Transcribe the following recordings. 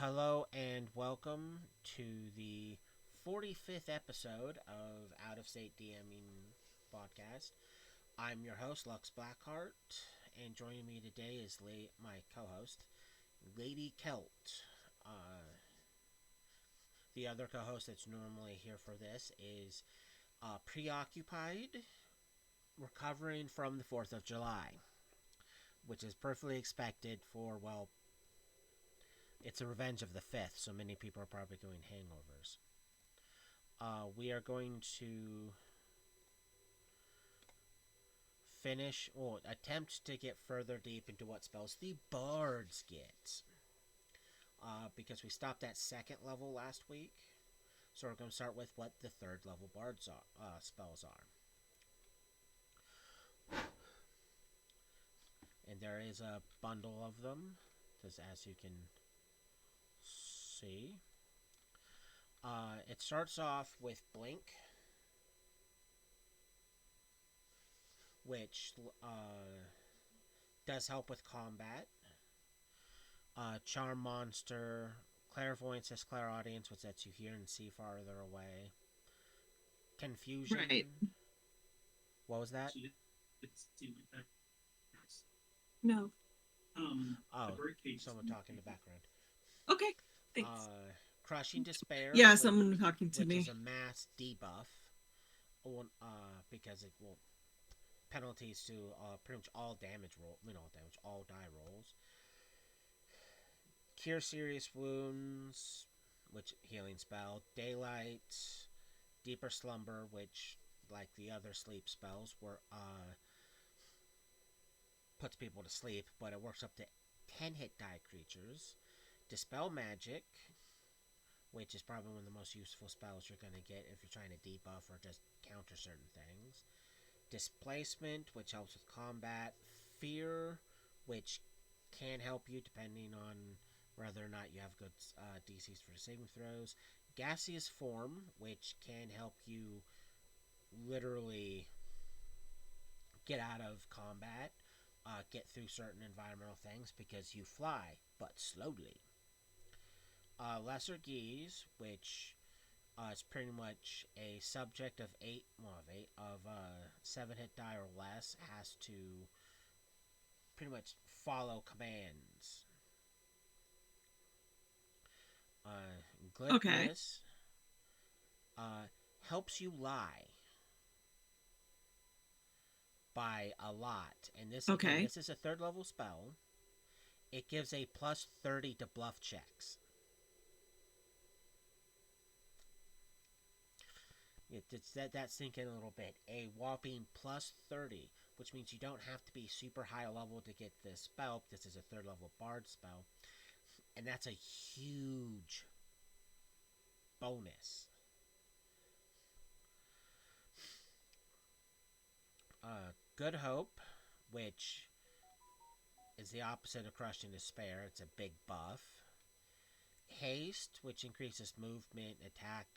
Hello and welcome to the 45th episode of Out of State DMing podcast. I'm your host, lluksblackheart, and joining me today is my co host, LadyCelt. The other co host that's normally here for this is preoccupied, recovering from the 4th of July, which is perfectly expected for, well, it's a revenge of the 5th, so many people are probably going hangovers. We are going to attempt to get further deep into what spells the bards get. Because we stopped at second level last week, so we're going to start with what the third level bards spells are. And there is a bundle of them, as you can see. It starts off with Blink, which does help with combat. Charm Monster, Clairvoyance as Clairaudience, which lets you hear and see farther away. Confusion. Right. What was that? No. Oh, someone talking in the background. Okay. Thanks. Crushing Despair. Yeah, someone talking to which me. is a mass debuff. Because it will penalties to pretty much all damage roll. All die rolls. Cure serious wounds, which healing spell. Daylight, deeper slumber, which like the other sleep spells, puts people to sleep, but it works up to 10 hit die creatures. Dispel magic, which is probably one of the most useful spells you're going to get if you're trying to debuff or just counter certain things. Displacement, which helps with combat. Fear, which can help you depending on whether or not you have good DCs for saving throws. Gaseous Form, which can help you literally get out of combat, get through certain environmental things because you fly, but slowly. Lesser Geese, which is pretty much a subject of 7 hit die or less, has to pretty much follow commands. Glibness helps you lie by a lot, and this is a third level spell. It gives a plus 30 to bluff checks. That sink in a little bit. A whopping plus 30, which means you don't have to be super high level to get this spell. This is a third level bard spell, and that's a huge bonus. Good Hope, which is the opposite of Crushing Despair. It's a big buff. Haste, which increases movement, attack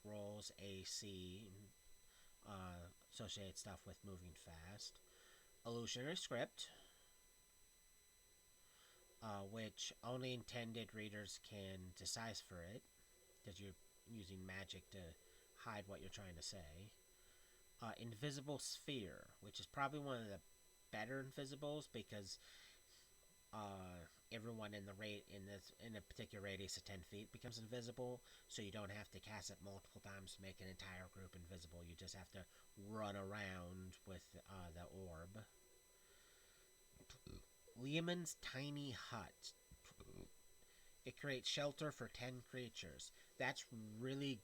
rolls, AC, associated stuff with moving fast. Illusionary Script, which only intended readers can decipher it, because you're using magic to hide what you're trying to say. Invisible Sphere, which is probably one of the better invisibles because everyone in a particular radius of 10 feet becomes invisible, so you don't have to cast it multiple times to make an entire group invisible. You just have to run around with the orb. Lehman's Tiny Hut. It creates shelter for 10 creatures. That's really,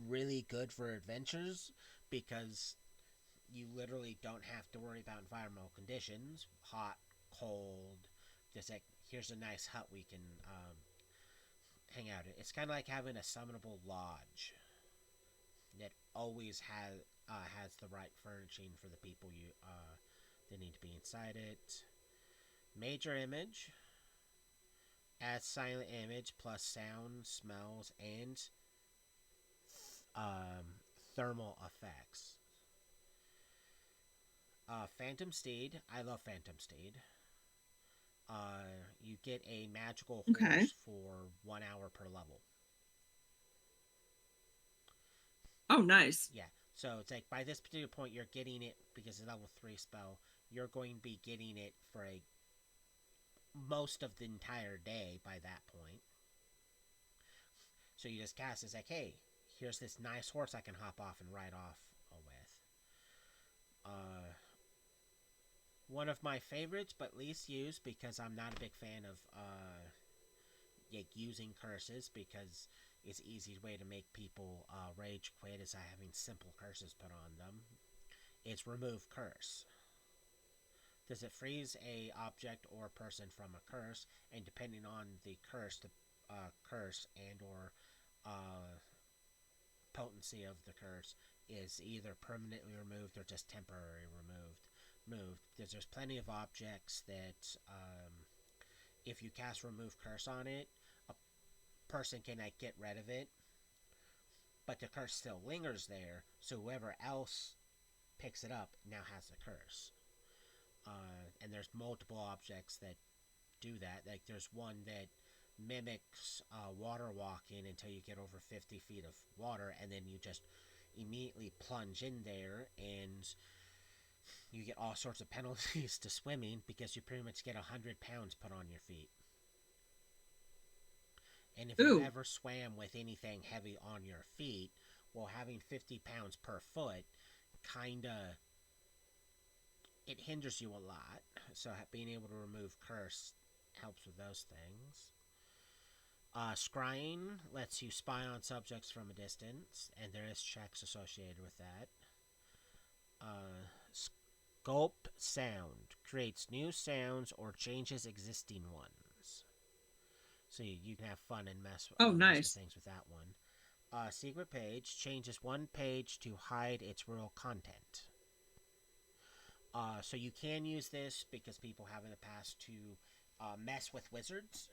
really good for adventures because you literally don't have to worry about environmental conditions. Hot, cold, just like, here's a nice hut we can hang out in. It's kind of like having a summonable lodge that always has the right furnishing for the people that need to be inside it. Major Image adds silent image plus sound, smells, and thermal effects. Phantom Steed. I love Phantom Steed. You get a magical Okay. horse for 1 hour per level. Oh, nice. Yeah. So it's like by this particular point, you're getting it because it's a level 3 spell. You're going to be getting it for a most of the entire day by that point. So you just cast it's like, hey, here's this nice horse I can hop off and ride off with. One of my favorites, but least used because I'm not a big fan of like using curses because it's an easy way to make people rage quit is having simple curses put on them. It's remove curse. Does it freeze a object or person from a curse? And depending on the curse and or uh, potency of the curse is either permanently removed or just temporarily removed. Because there's plenty of objects that if you cast remove curse on it, a person can like, get rid of it, but the curse still lingers there. So whoever else picks it up now has the curse. And there's multiple objects that do that. Like there's one that mimics water walking until you get over 50 feet of water, and then you just immediately plunge in there, and you get all sorts of penalties to swimming because you pretty much get 100 pounds put on your feet. And if you've Ooh. ever swam with anything heavy on your feet, well, having 50 pounds per foot kinda it hinders you a lot. So being able to remove curse helps with those things. Scrying lets you spy on subjects from a distance, and there is checks associated with that. Sculpt sound creates new sounds or changes existing ones. So you can have fun and Oh, mess with nice. things with that one. Secret page changes one page to hide its real content. So you can use this because people have in the past to mess with wizards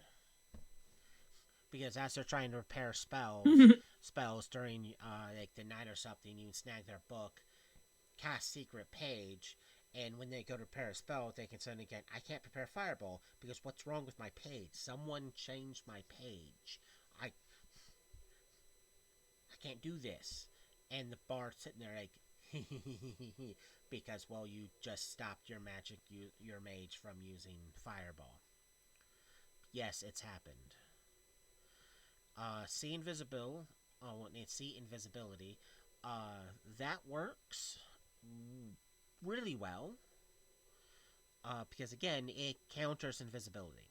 because as they're trying to repair spells during like the night or something, you can snag their book, cast secret page, and when they go to prepare a spell, they can suddenly get, I can't prepare fireball because what's wrong with my page? Someone changed my page. I can't do this. And the bard's sitting there like, because, well, you just stopped your your mage from using fireball. Yes, it's happened. See invisible. Oh, see invisibility. That works really well. Because again, it counters invisibility.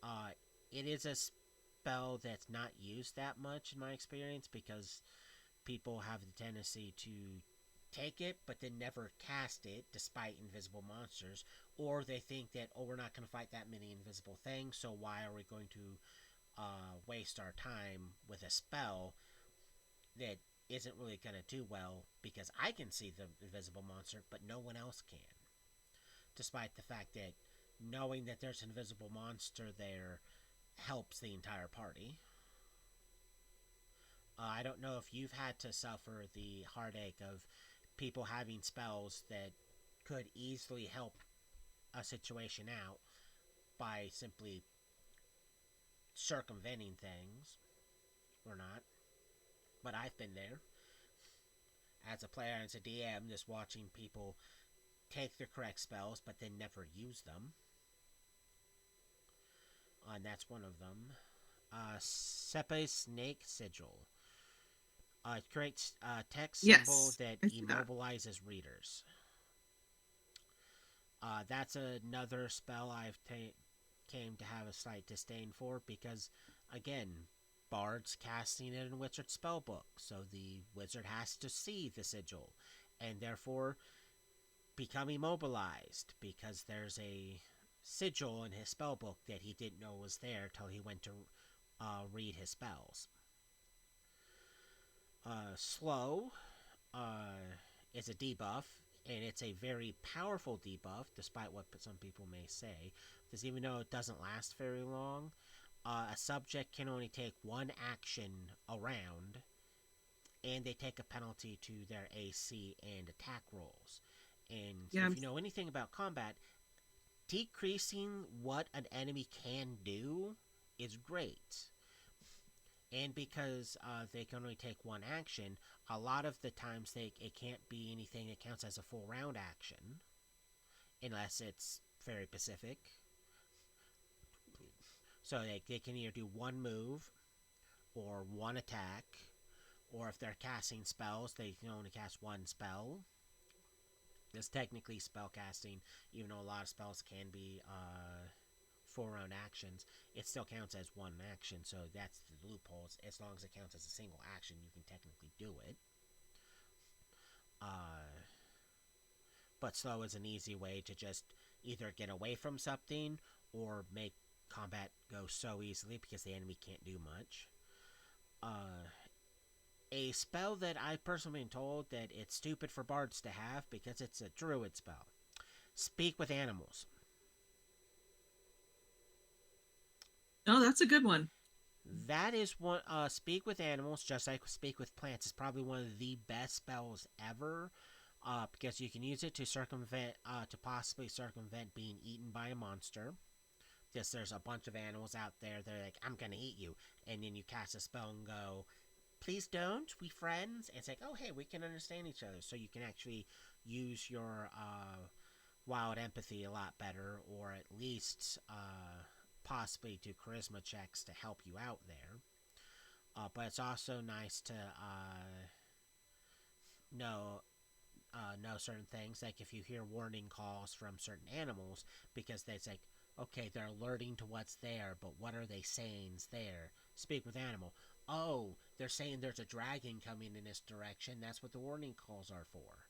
Uh, it is a spell that's not used that much in my experience because people have the tendency to take it but then never cast it despite invisible monsters, or they think that, oh, we're not going to fight that many invisible things, so why are we going to waste our time with a spell that isn't really going to do well because I can see the invisible monster but no one else can, despite the fact that knowing that there's an invisible monster there helps the entire party. I don't know if you've had to suffer the heartache of people having spells that could easily help a situation out by simply circumventing things or not. But I've been there as a player and as a DM, just watching people take the correct spells but then never use them. And that's one of them. Sepe Snake Sigil. It creates a text symbol Yes, that I see that. immobilizes readers. That's another spell I've came to have a slight disdain for because, again, Bard's casting it in Wizard's spellbook, so the wizard has to see the sigil, and therefore become immobilized because there's a sigil in his spellbook that he didn't know was there till he went to read his spells. Slow is a debuff, and it's a very powerful debuff, despite what some people may say, because even though it doesn't last very long, a subject can only take one action around, and they take a penalty to their AC and attack rolls. And Yeah, if you know anything about combat, decreasing what an enemy can do is great. And because they can only take one action, a lot of the times it can't be anything that counts as a full round action, unless it's very specific. So they can either do one move, or one attack, or if they're casting spells, they can only cast one spell. It's technically spell casting, even though a lot of spells can be full round actions. It still counts as one action, so that's the loophole. As long as it counts as a single action, you can technically do it. But slow is an easy way to just either get away from something or make combat go so easily because the enemy can't do much. A spell that I've personally been told that it's stupid for bards to have because it's a druid spell. Speak with animals. Oh, that's a good one. That is one. Speak with animals, just like speak with plants, is probably one of the best spells ever. Because you can use it to to possibly circumvent being eaten by a monster. Because there's a bunch of animals out there, they're like, I'm gonna eat you. And then you cast a spell and go, please don't, we friends. And it's like, oh, hey, we can understand each other. So you can actually use your wild empathy a lot better, or at least possibly do charisma checks to help you out there. But it's also nice to know know certain things, like if you hear warning calls from certain animals, because it's like, okay, they're alerting to what's there, but what are they saying's there? Speak with animal. Oh, they're saying there's a dragon coming in this direction. That's what the warning calls are for.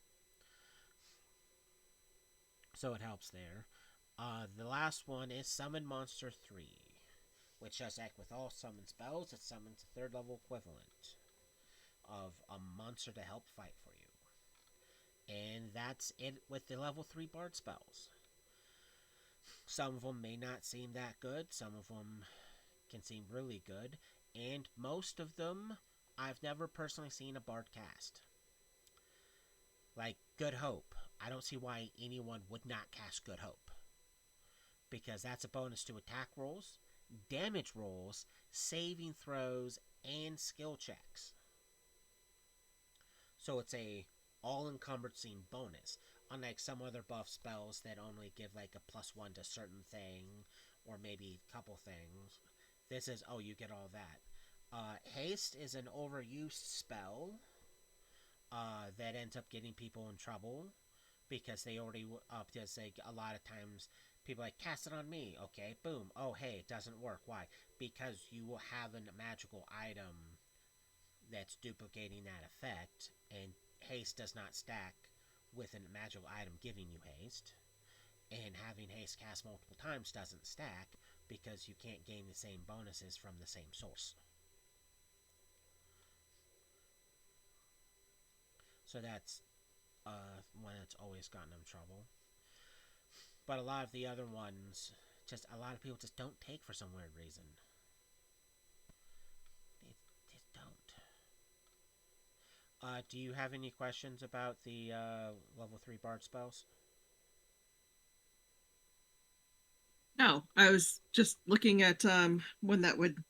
So it helps there. The last one is Summon Monster 3, which does act with all summon spells. It summons a third level equivalent of a monster to help fight for you. And that's it with the level 3 bard spells. Some of them may not seem that good, some of them can seem really good, and most of them I've never personally seen a bard cast. Like Good Hope. I don't see why anyone would not cast Good Hope. Because that's a bonus to attack rolls, damage rolls, saving throws, and skill checks. So it's a all-encompassing bonus. Unlike some other buff spells that only give like a +1 to certain thing, or maybe a couple things. This is, oh, you get all that. Haste is an overused spell that ends up getting people in trouble because they already because like a lot of times people like cast it on me. Okay, boom. Oh, hey, it doesn't work. Why? Because you will have a magical item that's duplicating that effect, and haste does not stack with a magical item giving you haste. And having haste cast multiple times doesn't stack because you can't gain the same bonuses from the same source. So that's one that's always gotten them trouble. But a lot of the other ones, just a lot of people just don't take for some weird reason. They just don't. Do you have any questions about the level 3 bard spells? No, I was just looking at one that would,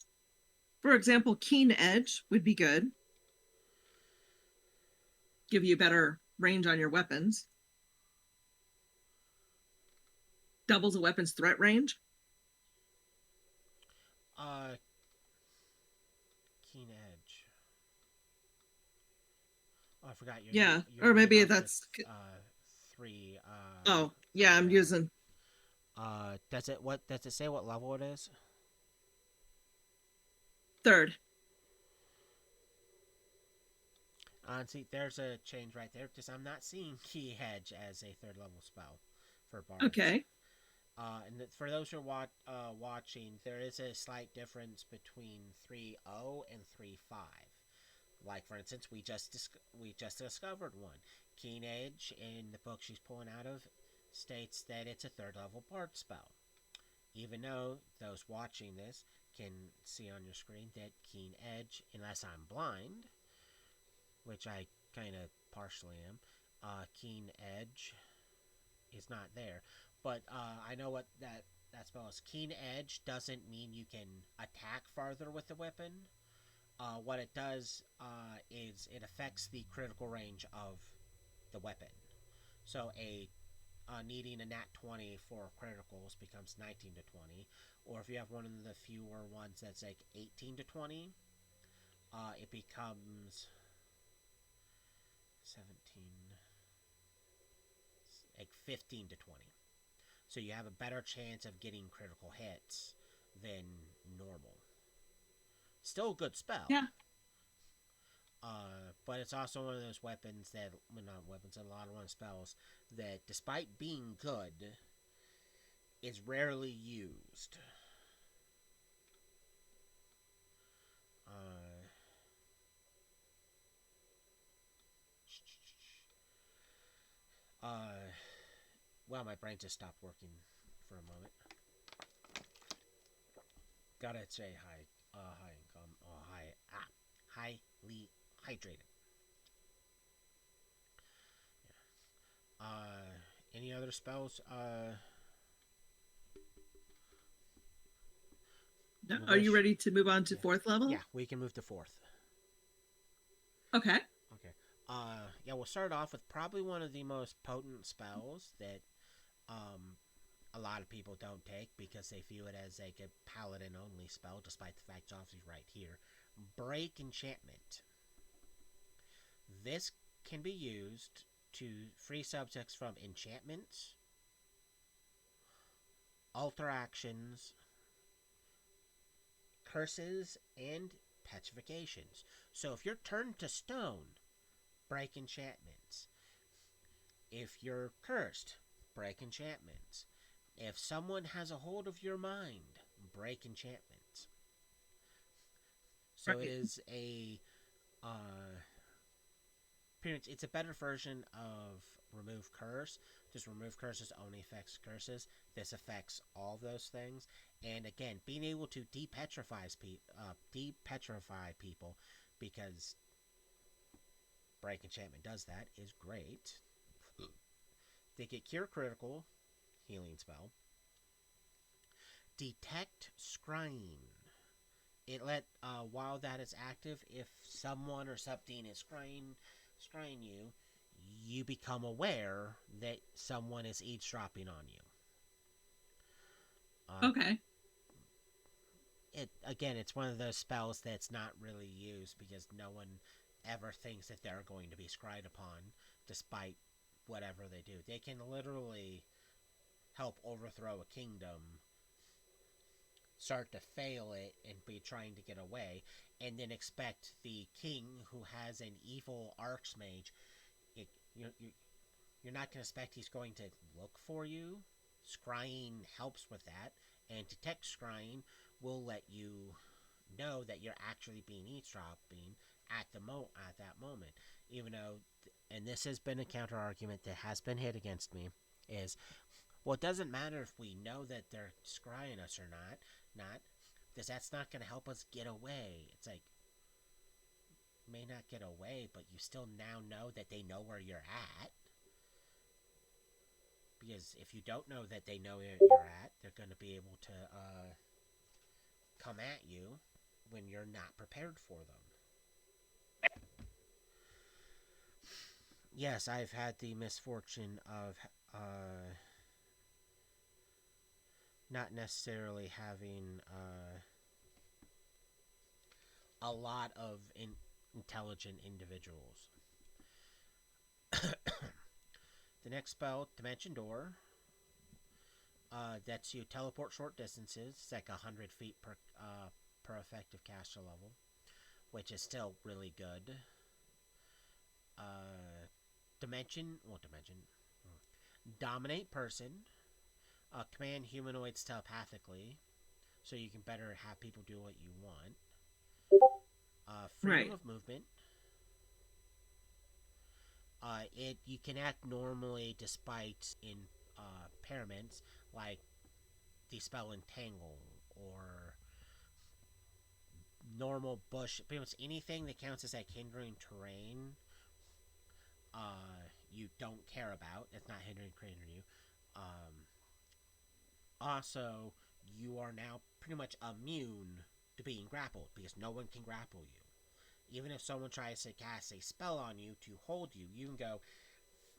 for example, Keen Edge would be good. Give you better range on your weapons. Doubles a weapon's threat range. Uh, Keen Edge. Oh, I forgot Yeah, you're or reading maybe off the that's. 3. Oh, yeah, I'm Yeah. using Does it say what level it is? third. See, there's a change right there because I'm not seeing Key Hedge as a third level spell for bards. Okay. And for those who are watching, there is a slight difference between 3.0 and 3.5. Like for instance, we just discovered one. Keen Edge in the book she's pulling out of states that it's a third level bard spell. Even though those watching this can see on your screen that Keen Edge, unless I'm blind, which I kind of partially am, Keen Edge is not there. But I know what that spell is. Keen Edge doesn't mean you can attack farther with the weapon. What it does is it affects the critical range of the weapon. So a needing a nat 20 for criticals becomes 19 to 20. Or if you have one of the fewer ones that's like 18 to 20, it becomes 17, like 15 to 20. So you have a better chance of getting critical hits than normal. Still a good spell. Yeah. But it's also one of those weapons that, well, not weapons, a lot of one spells that, despite being good, is rarely used. Uh, uh, well, my brain just stopped working for a moment. Gotta say high income, highly hydrated. Any other spells? No, You are you wish? ready to move on to Yeah, fourth yeah. level? We can move to fourth. Okay. Okay. Yeah. We'll start off with probably one of the most potent spells that um a lot of people don't take because they view it as like a paladin only spell, despite the fact it's obviously right here. Break enchantment. This can be used to free subjects from enchantments, alter actions, curses, and petrifications. So if you're turned to stone, break enchantments. If you're cursed, break enchantments. If someone has a hold of your mind, break enchantments. So it Right. is a uh, appearance. It's a better version of remove curse. Just remove curses only affects curses. This affects all those things. And again, being able to depetrify people, because break enchantment does that, is great. They get cure critical healing spell. Detect scrying. It let while that is active, if someone or something is scrying you, you become aware that someone is eavesdropping on you. Uh, Okay. it's one of those spells that's not really used because no one ever thinks that they're going to be scryed upon, despite whatever they do. They can literally help overthrow a kingdom, start to fail it and be trying to get away, and then expect the king who has an evil archmage. It, you're not going to expect he's going to look for you. Scrying helps with that, and detect scrying will let you know that you're actually being eavesdropping at that moment. Even though, and this has been a counter argument that has been hit against me, is, well, it doesn't matter if we know that they're scrying us or not, because that's not going to help us get away. It's like, may not get away, but you still now know that they know where you're at. Because if you don't know that they know where you're at, they're going to be able to come at you when you're not prepared for them. Yes, I've had the misfortune of not necessarily having a lot of intelligent individuals. The next spell, Dimension Door. That's you teleport short distances. It's like 100 feet per effective caster level, which is still really good. Dimension. Dominate person. Command humanoids telepathically, so you can better have people do what you want. Freedom Right. of movement. It you can act normally despite impairments like the spell Entangle or normal bush. Pretty much anything that counts as like hindering terrain. You don't care about. It's not hindering you. Um, also you are now pretty much immune to being grappled because no one can grapple you. Even if someone tries to cast a spell on you to hold you, you can go,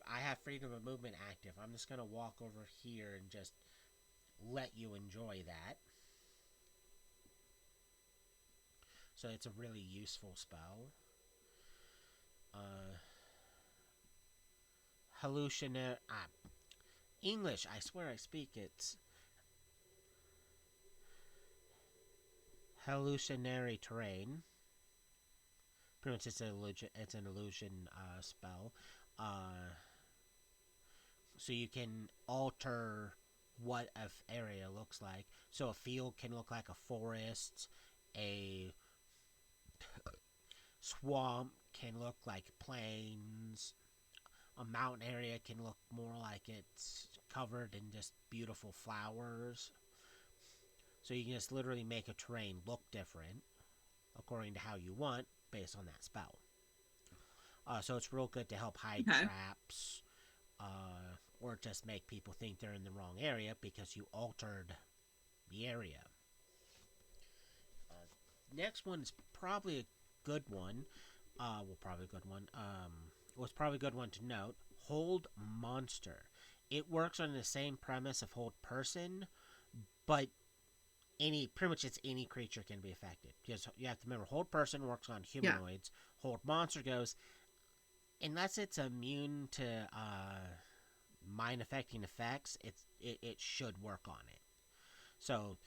I have freedom of movement active. I'm just going to walk over here and just let you enjoy that. So it's a really useful spell. Uh, hallucinatory. English, I swear I speak it's hallucinatory terrain. Pretty much it's an illusion spell. Uh, so you can alter what a area looks like. So a field can look like a forest, a swamp can look like plains, a mountain area can look more like it's covered in just beautiful flowers. So you can just literally make a terrain look different according to how you want based on that spell. So it's real good to help hide Okay. traps, or just make people think they're in the wrong area because you altered the area. Next one's probably a good one. Probably a good one. Was probably a good one to note. Hold monster. It works on the same premise of hold person, but pretty much it's any creature can be affected. Because you have to remember, hold person works on Yeah. humanoids. Hold monster goes unless it's immune to mind affecting effects. It should work on it. So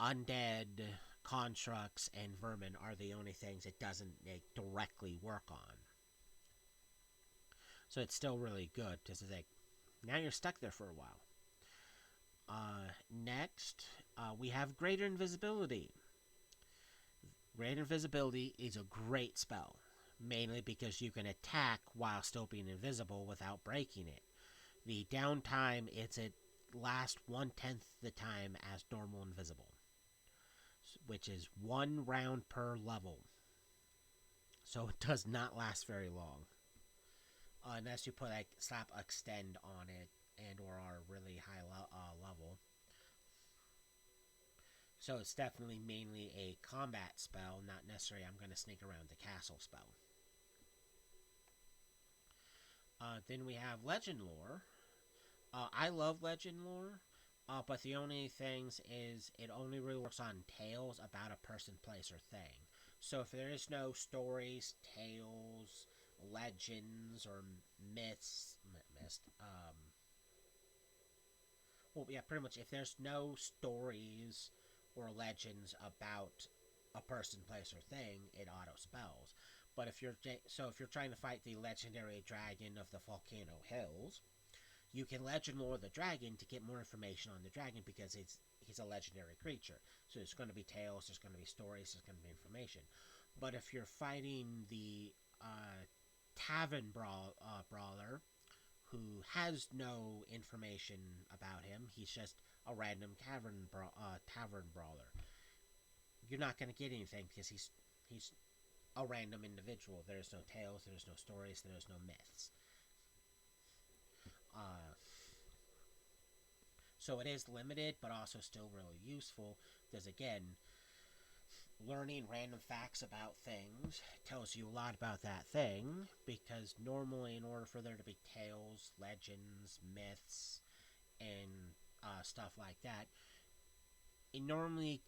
undead constructs and vermin are the only things it doesn't directly work on. So it's still really good. Just like now you're stuck there for a while. Next, we have greater invisibility. Greater invisibility is a great spell, mainly because you can attack while still being invisible without breaking it. The downtime it's it lasts 1/10 the time as normal invisible, which is 1 round per level. So it does not last very long, unless you put like slap extend on it and or are really high level. So it's definitely mainly a combat spell, not necessarily I'm going to sneak around the castle spell. Then we have legend lore. I love legend lore, but the only things is it only really works on tales about a person, place, or thing. So if there is no stories, tales, legends, or pretty much if there's no stories or legends about a person, place, or thing, it auto spells. But if you're trying to fight the legendary dragon of the Volcano Hills, you can legend lore the dragon to get more information on the dragon because he's a legendary creature. So there's going to be tales, there's going to be stories, there's going to be information. But if you're fighting the tavern brawler, who has no information about him, he's just a random tavern brawler. You're not going to get anything because he's a random individual. There's no tales, there's no stories, there's no myths. Uh, So it is limited, but also still really useful because, again, learning random facts about things tells you a lot about that thing. Because normally, in order for there to be tales, legends, myths, and stuff like that, it normally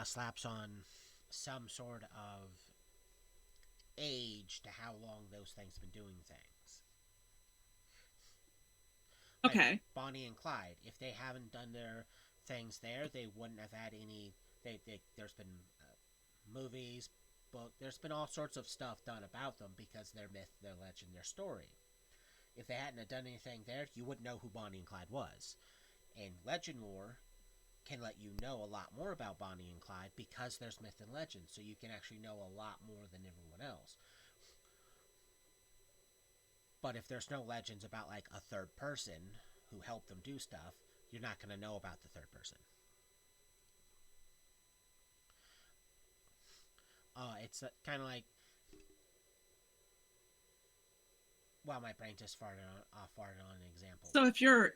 slaps on some sort of age to how long those things have been doing things. Like Okay. Bonnie and Clyde, if they haven't done their things there, they wouldn't have had any. There's been movies, book. There's been all sorts of stuff done about them because their myth, their legend, their story. If they hadn't have done anything there, you wouldn't know who Bonnie and Clyde was. And legend lore can let you know a lot more about Bonnie and Clyde because there's myth and legend, so you can actually know a lot more than everyone else. But if there's no legends about like a third person who helped them do stuff, you're not going to know about the third person. It's kind of like, well, my brain just farted on an example. So if you're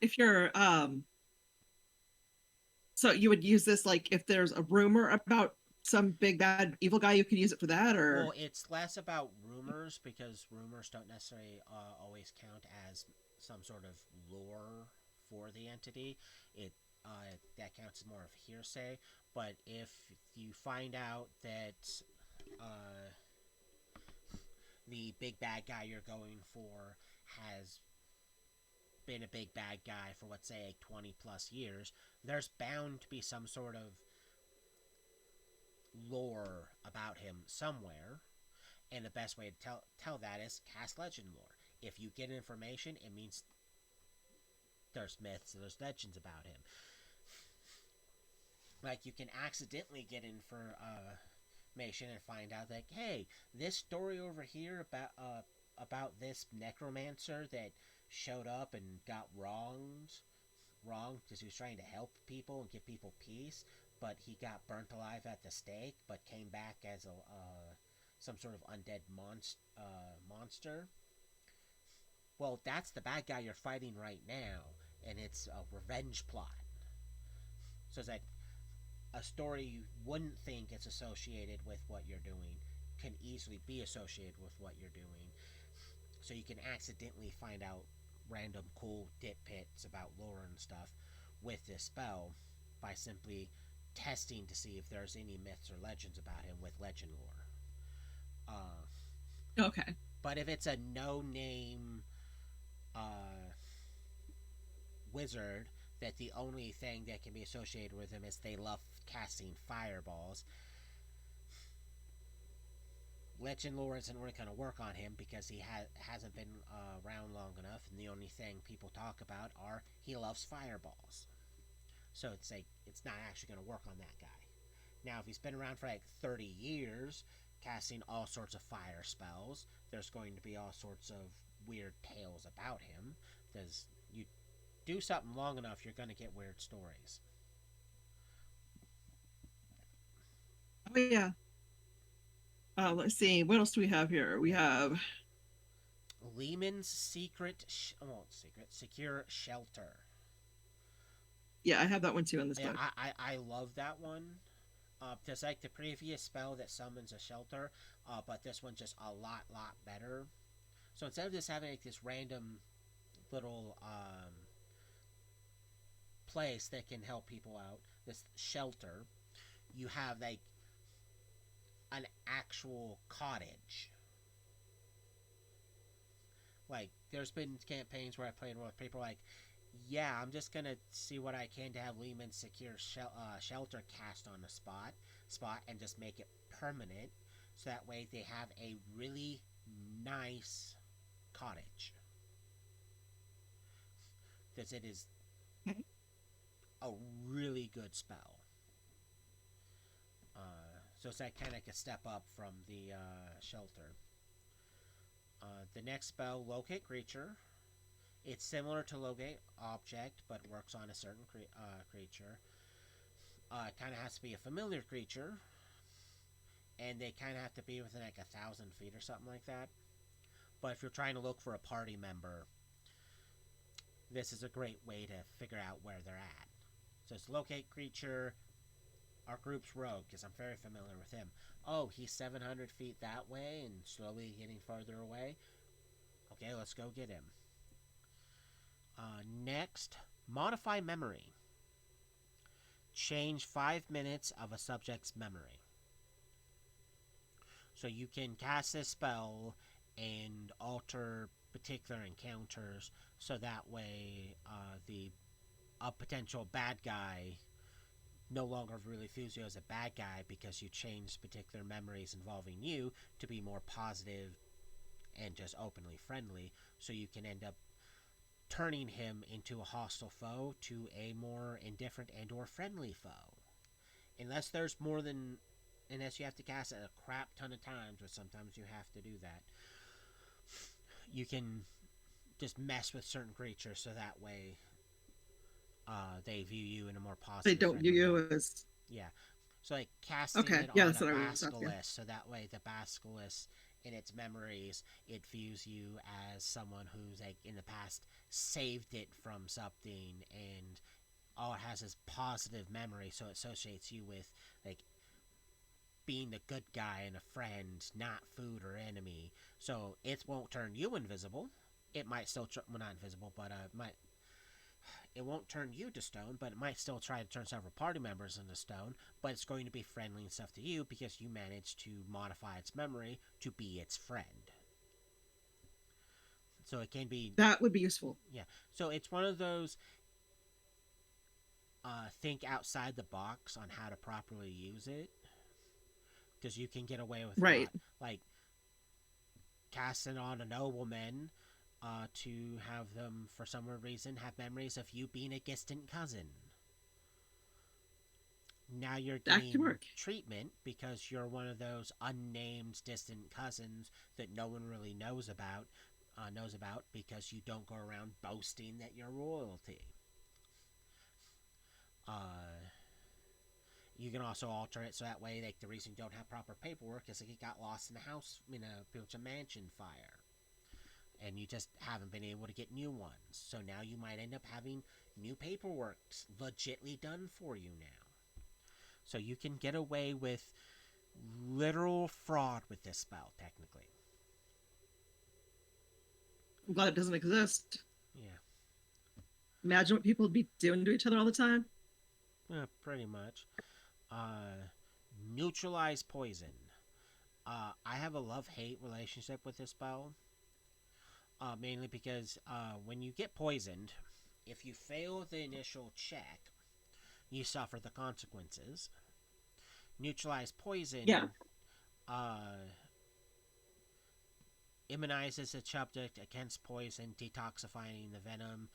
So you would use this like if there's a rumor about some big bad evil guy, you could use it for that, Well, or it's less about rumors because rumors don't necessarily always count as some sort of lore for the entity. It that counts as more of hearsay. But if you find out that uh, the big bad guy you're going for has been a big bad guy for, let's say, like 20 plus years, there's bound to be some sort of lore about him somewhere. And the best way to tell that is cast legend lore. If you get information, it means there's myths and there's legends about him. Like, you can accidentally get information and find out that, hey, this story over here about this necromancer that showed up and got wrong because he was trying to help people and give people peace, but he got burnt alive at the stake, but came back as a some sort of undead monster. Well, that's the bad guy you're fighting right now, and it's a revenge plot. So it's like a story you wouldn't think it's associated with what you're doing can easily be associated with what you're doing. So you can accidentally find out random cool tidbits about lore and stuff with this spell by simply testing to see if there's any myths or legends about him with legend lore. Uh, okay. but if it's a no-name uh, wizard that the only thing that can be associated with him is they love casting fireballs, legend lore isn't really going to work on him because he hasn't been around long enough, and the only thing people talk about are he loves fireballs. So it's like it's not actually going to work on that guy. Now, if he's been around for like 30 years, casting all sorts of fire spells, there's going to be all sorts of weird tales about him. Because you do something long enough, you're going to get weird stories. Oh yeah. Let's see. What else do we have here? We Yeah. have Lehman's secure shelter. yeah, I have that one too in this Yeah, book. I love that one. Just like the previous spell that summons a shelter, but this one's just a lot better. So instead of just having like this random little place that can help people out, this shelter, you have like an actual cottage. Like, there's been campaigns where I played where people are like, yeah, I'm just gonna see what I can to have Lehman secure shelter cast on the spot and just make it permanent, so that way they have a really nice cottage. Because it is Okay. a really good spell. So it's that kind of like a step up from the shelter. The next spell, locate creature. It's similar to locate object, but works on a certain creature. It kind of has to be a familiar creature, and they kind of have to be within like 1,000 feet or something like that. But if you're trying to look for a party member, this is a great way to figure out where they're at. So it's locate creature. Our group's rogue, because I'm very familiar with him. Oh, he's 700 feet that way and slowly getting farther away. Okay, let's go get him. Next, modify memory. Change 5 minutes of a subject's memory. So you can cast this spell and alter particular encounters so that way the a potential bad guy no longer really views you as a bad guy because you changed particular memories involving you to be more positive and just openly friendly, so you can end up turning him into a hostile foe to a more indifferent and or friendly foe. Unless there's more than unless you have to cast it a crap ton of times, which sometimes you have to do that, you can just mess with certain creatures so that way they view you in a more They positive, don't view friendly way. you as Yeah. So like casting okay. it Yeah, on that's a what I was asking. basilisk, so that way the basilisk in its memories it views you as someone who's like in the past saved it from something and oh, it has this positive memory, so it associates you with like being the good guy and a friend, not food or enemy. So it won't turn you invisible. It might still well, not invisible, but might it won't turn you to stone, but it might still try to turn several party members into stone. But it's going to be friendly and stuff to you because you managed to modify its memory to be its friend. So it can be, That would be useful. yeah. So it's one of those think outside the box on how to properly use it because you can get away with a Right. lot. Like casting on a nobleman to have them, for some reason, have memories of you being a distant cousin. Now you're That could getting work. treatment because you're one of those unnamed distant cousins that no one really knows about because you don't go around boasting that you're royalty. Uh, you can also alter it so that way, like the reason you don't have proper paperwork is like it got lost in a house in a mansion fire, and you just haven't been able to get new ones. So now you might end up having new paperwork legitly done for you now. So you can get away with literal fraud with this spell, technically. I'm glad it doesn't exist. Yeah, Imagine what people would be doing to each other all the time. pretty much. Uh, neutralize poison. I have a love-hate relationship with this spell. Mainly because when you get poisoned, if you fail the initial check, you suffer the consequences. Neutralize Yeah. poison uh, immunizes the subject against poison, detoxifying the venom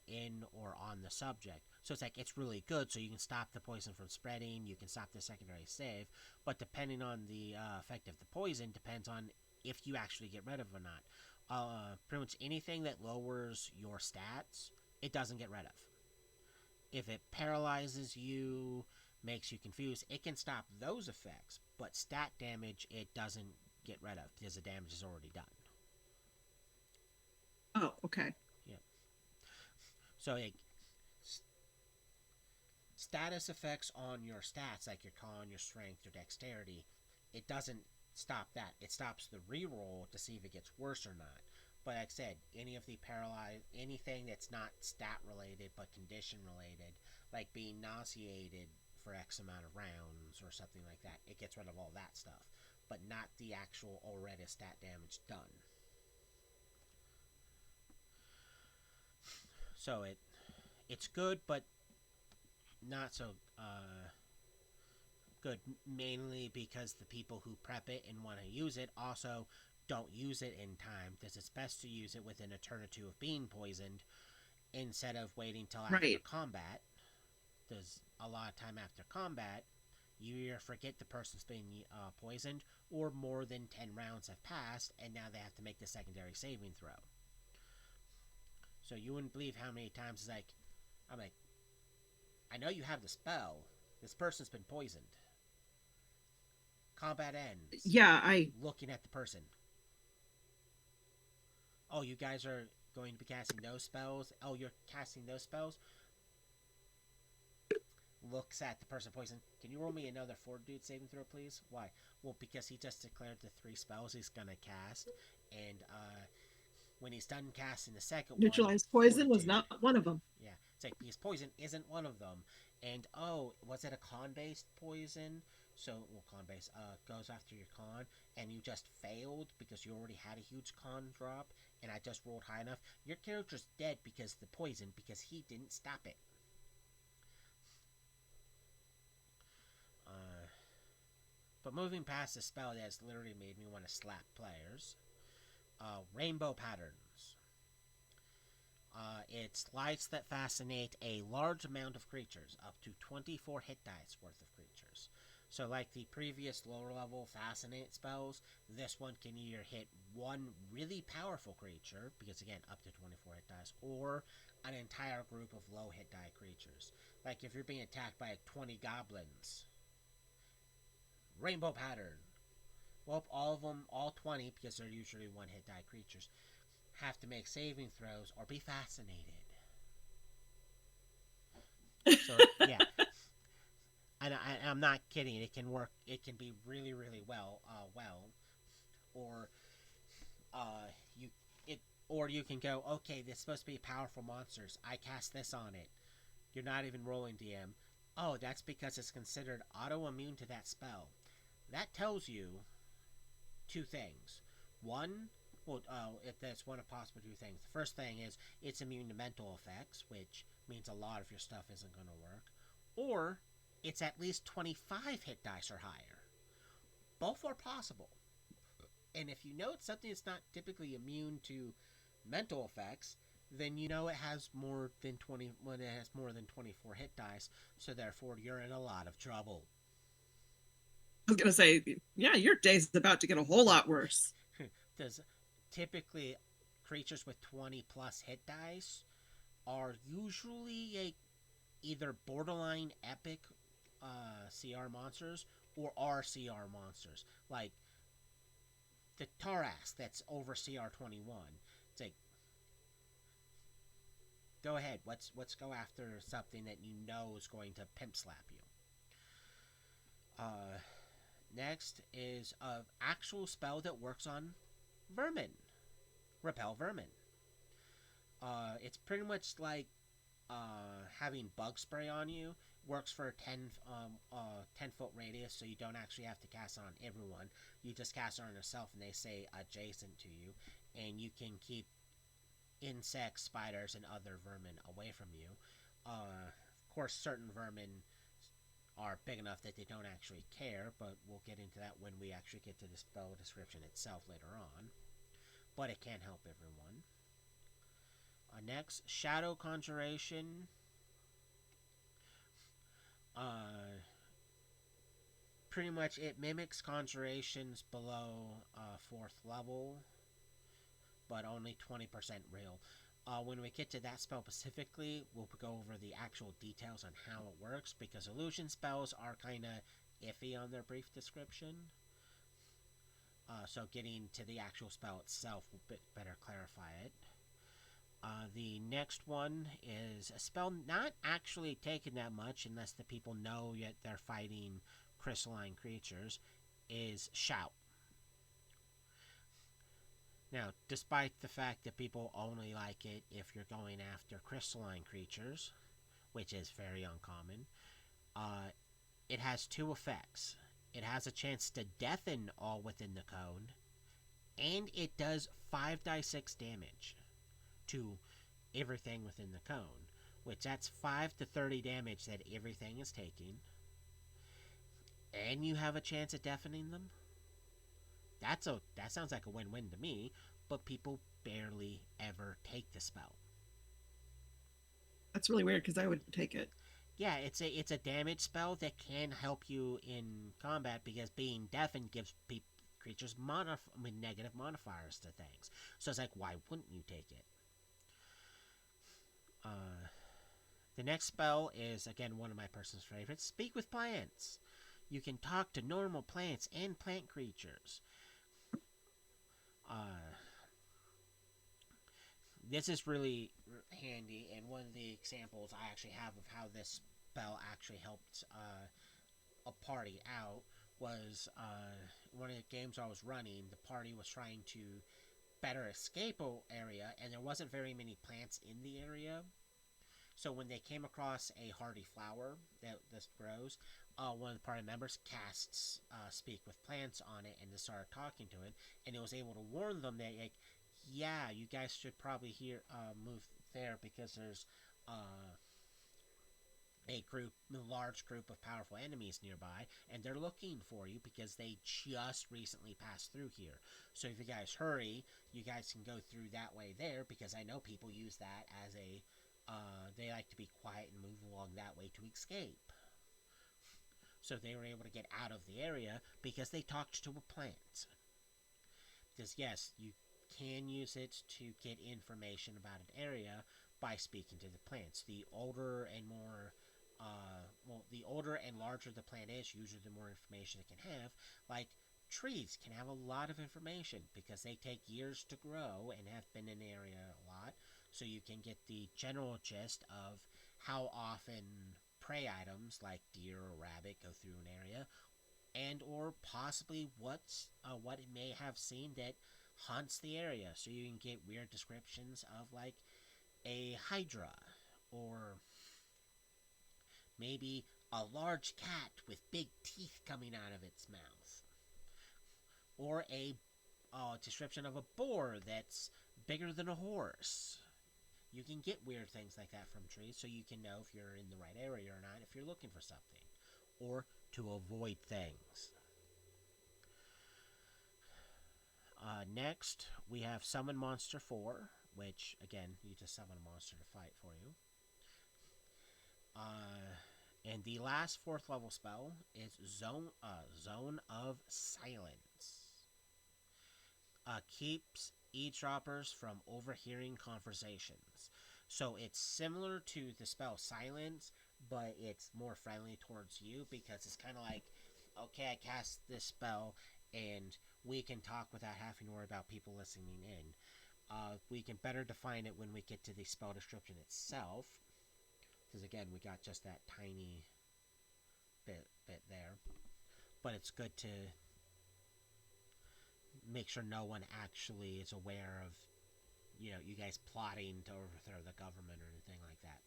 in or on the subject. So it's like it's really good, so you can stop the poison from spreading, you can stop the secondary save, but depending on the effect of the poison, depends on if you actually get rid of it or not. Pretty much anything that lowers your stats, it doesn't get rid of. If it paralyzes you, makes you confused, it can stop those effects, but stat damage it doesn't get rid of because the damage is already done. Oh, okay. Yeah. So it, status effects on your stats, like your con, your strength, your dexterity, it doesn't stop that. It stops the reroll to see if it gets worse or not. But like I said, any of the paralyzed, anything that's not stat related but condition related, like being nauseated for X amount of rounds or something like that, it gets rid of all that stuff, but not the actual already stat damage done. So it's good, but not so good, mainly because the people who prep it and want to use it also don't use it in time, because it's best to use it within a turn or two of being poisoned instead of waiting till after Right. combat. Because a lot of time after combat, you either forget the person's been poisoned, or more than 10 rounds have passed, and now they have to make the secondary saving throw. So you wouldn't believe how many times I'm like, I know you have the spell. This person's been poisoned. Combat ends. Yeah, I Looking at the person. Oh, you guys are going to be casting those spells. Oh, you're casting those spells. Looks at the person poisoned. Can you roll me another fortitude saving throw, please? Why? Well, because he just declared the 3 spells he's gonna cast, and when he's done casting the second one, neutralized poison was fortitude. not one of them. Yeah, it's like because poison isn't one of them. And oh, was it a con based poison? So, well, con based goes after your con, and you just failed because you already had a huge con drop, and I just rolled high enough. Your character's dead because the poison, because he didn't stop it. Uh, but moving past the spell that has literally made me want to slap players, rainbow patterns. It's lights that fascinate a large amount of creatures, up to 24 hit dice worth of creatures. So, like the previous lower level fascinate spells, this one can either hit one really powerful creature, because again, up to 24 hit dice, or an entire group of low hit die creatures. Like if you're being attacked by 20 goblins, rainbow pattern. Well, all of them, all 20, because they're usually one hit die creatures, have to make saving throws or be fascinated. So yeah, I'm not kidding. It can work. It can be really, really well. Or you it or you can go, okay, this is supposed to be powerful monsters. I cast this on it. You're not even rolling DM. Oh, that's because it's considered autoimmune to that spell. That tells you two things. One, well, if that's one of possible two things. The first thing is it's immune to mental effects, which means a lot of your stuff isn't going to work. Or it's at least 25 hit dice or higher. Both are possible. And if you know it's something that's not typically immune to mental effects, then you know it has more than 20 when it has more than 24 hit dice, so therefore you're in a lot of trouble. I was gonna say, yeah, your day's about to get a whole lot worse. Does typically creatures with 20 plus hit dice are usually either borderline epic CR monsters or RCR monsters. Like the Taras that's over CR 21. It's like, go ahead. Let's go after something that you know is going to pimp slap you. Uh, Next is a actual spell that works on vermin. Repel vermin. It's pretty much like having bug spray on you. Works for a 10 foot radius, so you don't actually have to cast it on everyone. You just cast it on yourself, and they say adjacent to you, and you can keep insects, spiders, and other vermin away from you. Of course, certain vermin are big enough that they don't actually care, but we'll get into that when we actually get to the spell description itself later on. But it can help everyone. Next, Shadow Conjuration. Uh, Pretty much it mimics conjurations below 4th level, but only 20% real. When we get to that spell specifically, we'll go over the actual details on how it works because illusion spells are kind of iffy on their brief description. So getting to the actual spell itself will better clarify it. The next one is a spell not actually taken that much unless the people know yet they're fighting crystalline creatures, is Shout. Now, despite the fact that people only like it if you're going after crystalline creatures, which is very uncommon, uh, it has two effects. It has a chance to deafen all within the cone, and it does 5d6 damage to everything within the cone, which that's 5 to 30 damage that everything is taking, and you have a chance at deafening them. That sounds like a win-win to me, but people barely ever take the spell. That's really weird because I would take it. Yeah, it's a damage spell that can help you in combat because being deafened gives creatures negative modifiers to things. So it's like, why wouldn't you take it? Uh, the next spell is again one of my personal favorites. Speak with plants. You can talk to normal plants and plant creatures. Uh, this is really handy, and one of the examples I actually have of how this spell actually helped a party out was one of the games I was running. The party was trying to better escape an area, and there wasn't very many plants in the area. So when they came across a hardy flower that this grows, one of the party members casts Speak with Plants on it and just started talking to it, and it was able to warn them that, like, yeah, you guys should probably move there because there's uh, a large group of powerful enemies nearby, and they're looking for you because they just recently passed through here. So if you guys hurry, you guys can go through that way there because I know people use that as a they like to be quiet and move along that way to escape. So they were able to get out of the area because they talked to a plant. Because yes, you can use it to get information about an area by speaking to the plants. The older and larger the plant is, usually the more information it can have. Like trees can have a lot of information because they take years to grow and have been in the area a lot. So you can get the general gist of how often prey items like deer or rabbit go through an area, and or possibly what it may have seen that haunts the area. So you can get weird descriptions of like a hydra, or maybe a large cat with big teeth coming out of its mouth, or a description of a boar that's bigger than a horse. You can get weird things like that from trees, so you can know if you're in the right area or not if you're looking for something, or to avoid things. Next, we have Summon Monster 4, which, again, you just summon a monster to fight for you. And the last 4th level spell is Zone of Silence. Keeps eavesdroppers from overhearing conversations. So it's similar to the spell Silence, but it's more friendly towards you because it's kind of like, okay, I cast this spell and we can talk without having to worry about people listening in. We can better define it when we get to the spell description itself, because again, we got just that tiny bit there. But it's good to make sure no one actually is aware of, you guys plotting to overthrow the government or anything like that.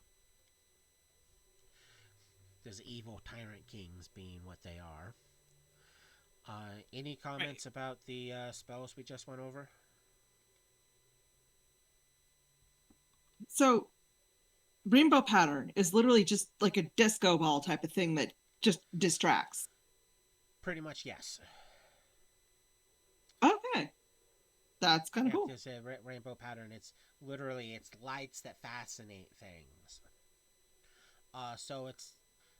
Those evil tyrant kings being what they are. Any Right. comments about the spells we just went over? So rainbow pattern is literally just like a disco ball type of thing that just distracts. Pretty much, yes. Okay, that's kind of Yeah, cool. because a rainbow pattern, it's lights that fascinate things. So it's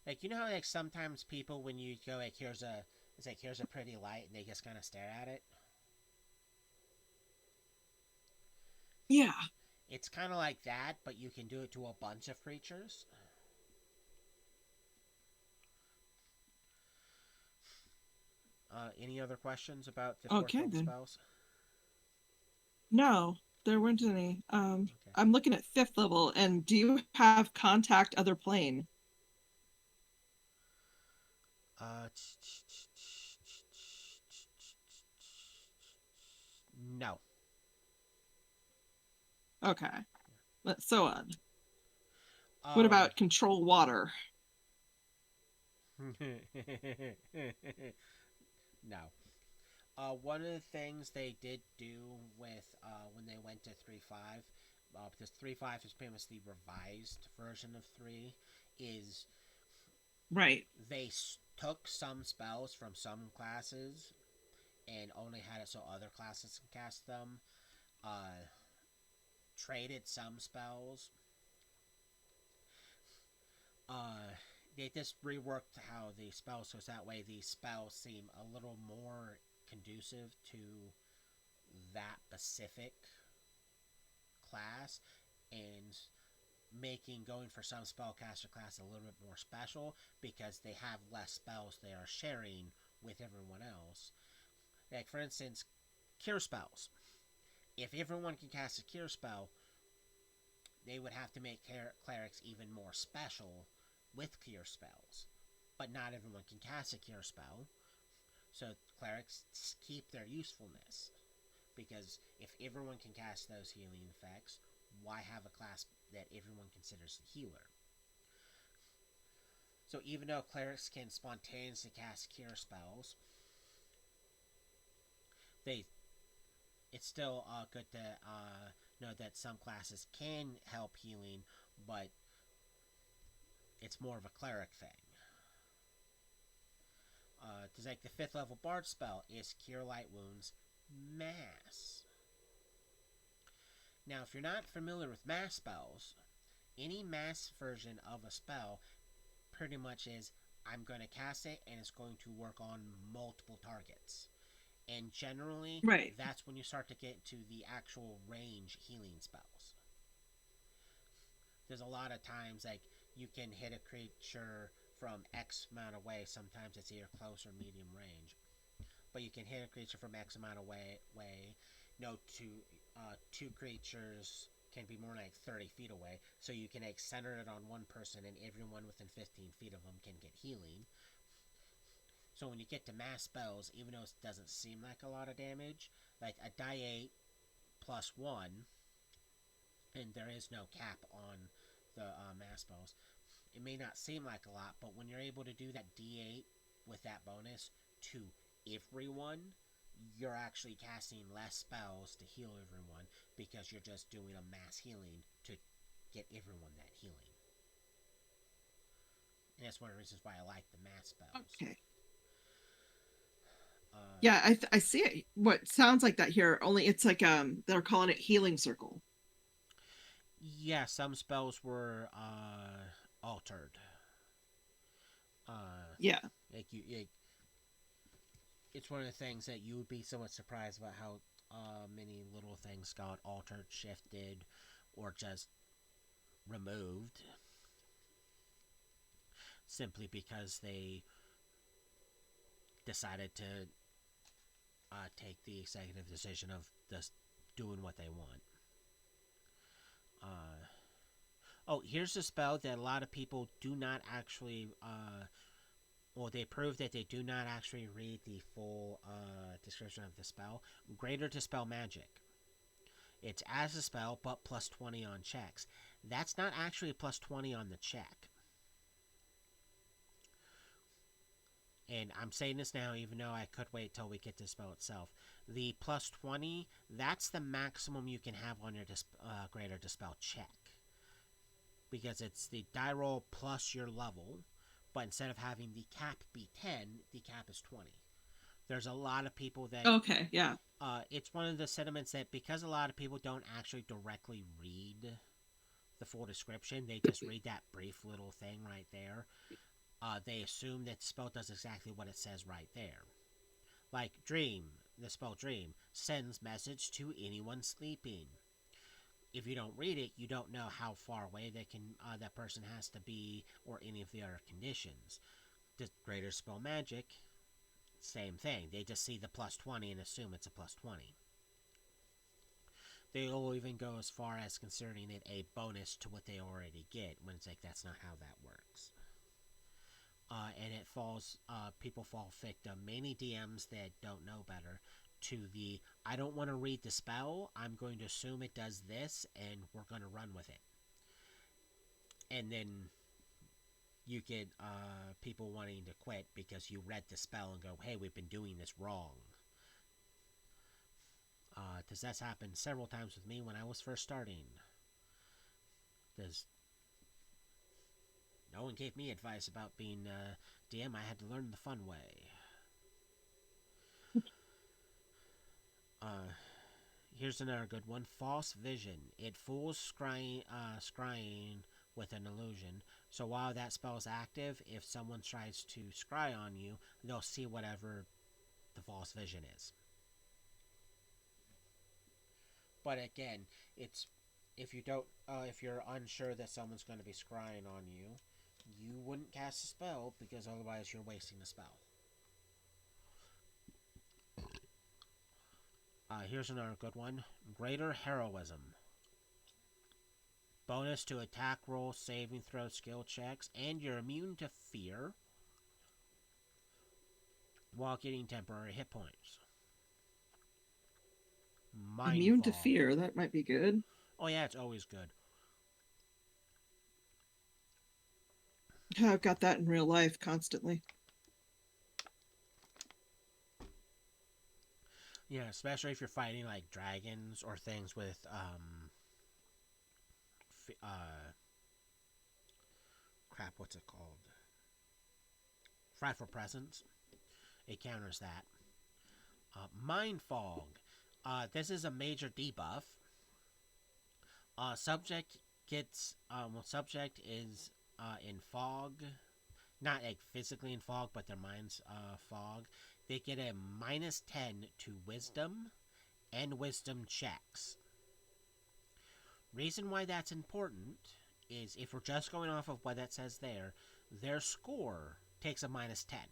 like, how like sometimes people, when you go like, here's a pretty light, and they just kind of stare at it. Yeah. It's kind of like that, but you can do it to a bunch of creatures. Any other questions about the 4th Okay level then. spells? No, there weren't any. Okay. I'm looking at 5th level, and do you have contact other plane? Uh, no. Okay, that's so odd. What Um. about control water? No. One of the things they did do with when they went to 3.5, because 3.5 is pretty much the revised version of 3, is Right. they took some spells from some classes and only had it so other classes can cast them. Uh, Traded some spells. Uh, they just reworked how the spells, so that way the spells seem a little more conducive to that specific class, and making going for some spellcaster class a little bit more special because they have less spells they are sharing with everyone else. Like, for instance, cure spells. If everyone can cast a cure spell, they would have to make clerics even more special with cure spells. But not everyone can cast a cure spell, so clerics keep their usefulness. Because if everyone can cast those healing effects, why have a class that everyone considers a healer? So even though clerics can spontaneously cast cure spells, they it's still good to know that some classes can help healing, but it's more of a cleric thing. Because like the 5th level bard spell is Cure Light Wounds Mass. Now, if you're not familiar with mass spells, any mass version of a spell pretty much is, I'm going to cast it and it's going to work on multiple targets. And generally, Right. that's when you start to get to the actual range healing spells. There's a lot of times like you can hit a creature from X amount away. Sometimes it's either close or medium range, but you can hit a creature from X amount away. No, two creatures can be more like 30 feet away, so you can like center it on one person and everyone within 15 feet of them can get healing. So when you get to mass spells, even though it doesn't seem like a lot of damage, like a die 8 plus 1, and there is no cap on the mass spells, it may not seem like a lot, but when you're able to do that D8 with that bonus to everyone, you're actually casting less spells to heal everyone because you're just doing a mass healing to get everyone that healing. And that's one of the reasons why I like the mass spells. Okay. Uh, Yeah, I see it. What sounds like that here, only it's like they're calling it healing circle. yeah, some spells were altered. Yeah. Like it's one of the things that you would be somewhat surprised about how many little things got altered, shifted, or just removed simply because they decided to take the executive decision of just doing what they want. Here's a spell that a lot of people do not actually. Well, they prove that they do not actually read the full description of the spell. Greater Dispel Magic. It's as a spell, but plus 20 on checks. That's not actually a plus 20 on the check. And I'm saying this now, even though I could wait till we get to the spell itself. The plus 20, that's the maximum you can have on your Greater Dispel check. Because it's the die roll plus your level, but instead of having the cap be 10, the cap is 20. There's a lot of people that Okay, yeah. it's one of the sentiments that because a lot of people don't actually directly read the full description, they just read that brief little thing right there. They assume that the spell does exactly what it says right there. Like Dream, the spell Dream, sends message to anyone sleeping. If you don't read it, you don't know how far away that person has to be or any of the other conditions. The Greater Spell Magic, same thing. They just see the plus 20 and assume it's a plus 20. They'll even go as far as considering it a bonus to what they already get when it's like that's not how that works. And it falls, people fall victim, many DMs that don't know better, to the I don't want to read the spell, I'm going to assume it does this, and we're going to run with it. And then you get people wanting to quit because you read the spell and go, hey, we've been doing this wrong. Because that's happened several times with me when I was first starting. Because no one gave me advice about being DM. I had to learn the fun way. Here's another good one. False Vision. It fools scrying with an illusion. So while that spell is active, if someone tries to scry on you, they'll see whatever the false vision is. But again, it's if you're unsure that someone's going to be scrying on you, you wouldn't cast a spell because otherwise you're wasting a spell. Here's another good one. Greater Heroism. Bonus to attack rolls, saving throws, skill checks, and you're immune to fear while getting temporary hit points. Mind Immune to Fog. fear, that might be good. Oh yeah, it's always good. I've got that in real life constantly. Yeah, especially if you're fighting like dragons or things with crap, what's it called? Frightful Presence. It counters that. Mind Fog. This is a major debuff. Subject gets subject is in fog, not like physically in fog, but their mind's fog. They get a -10 to Wisdom and Wisdom checks. Reason why that's important is if we're just going off of what that says there, their score takes a -10,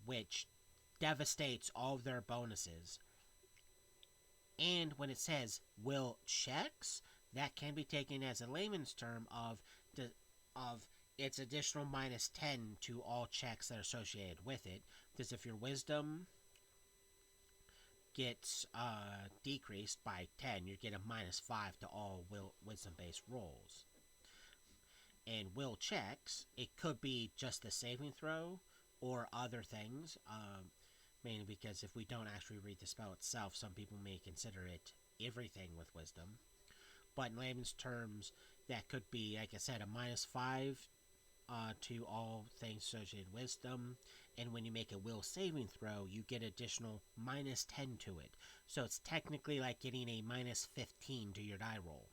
which devastates all of their bonuses. And when it says will checks, that can be taken as a layman's term of its additional minus 10 to all checks that are associated with it. Because if your wisdom gets decreased by 10, you get a minus 5 to all wisdom based rolls. And will checks, it could be just the saving throw or other things. Mainly because if we don't actually read the spell itself, some people may consider it everything with wisdom. But in layman's terms, that could be, like I said, a minus 5 to all things associated with wisdom. And when you make a will saving throw, you get additional minus 10 to it. So it's technically like getting a minus 15 to your die roll.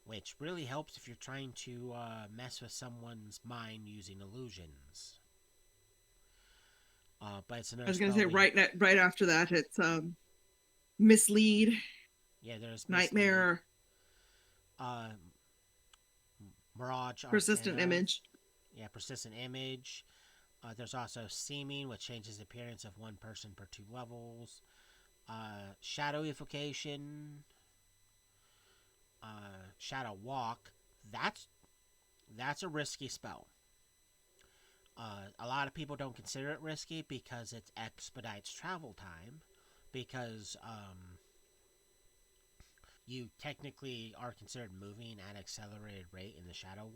Which really helps if you're trying to mess with someone's mind using illusions. But it's I another was going spell to say right after that, it's mislead, yeah, there's mislead, nightmare, uh, mirage persistent arcana, image. yeah, persistent image. There's also seeming, which changes the appearance of one person per 2 levels. Shadow evocation, shadow walk. That's a risky spell. A lot of people don't consider it risky because it expedites travel time. Because you technically are considered moving at an accelerated rate in the shadow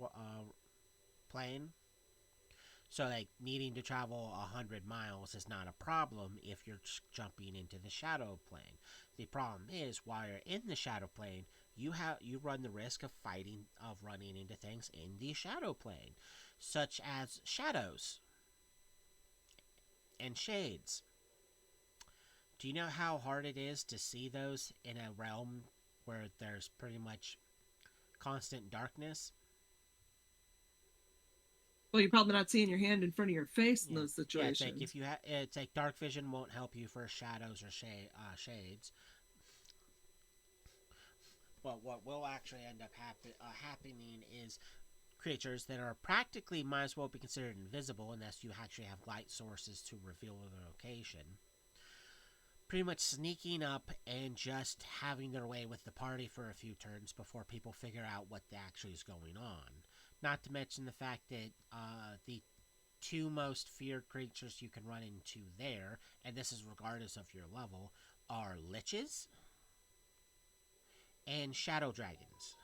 plane. So, like, needing to travel 100 miles is not a problem if you're jumping into the shadow plane. The problem is, while you're in the shadow plane, you run the risk of running into things in the shadow plane, such as shadows and shades. Do you know how hard it is to see those in a realm where there's pretty much constant darkness? Well, you're probably not seeing your hand in front of your face in Yeah, those yeah. It's like situations. it's like dark vision won't help you for shadows or shades. But what will actually end up happening is creatures that are practically might as well be considered invisible unless you actually have light sources to reveal their location. Pretty much sneaking up and just having their way with the party for a few turns before people figure out what actually is going on. Not to mention the fact that the two most feared creatures you can run into there, and this is regardless of your level, are liches and shadow dragons.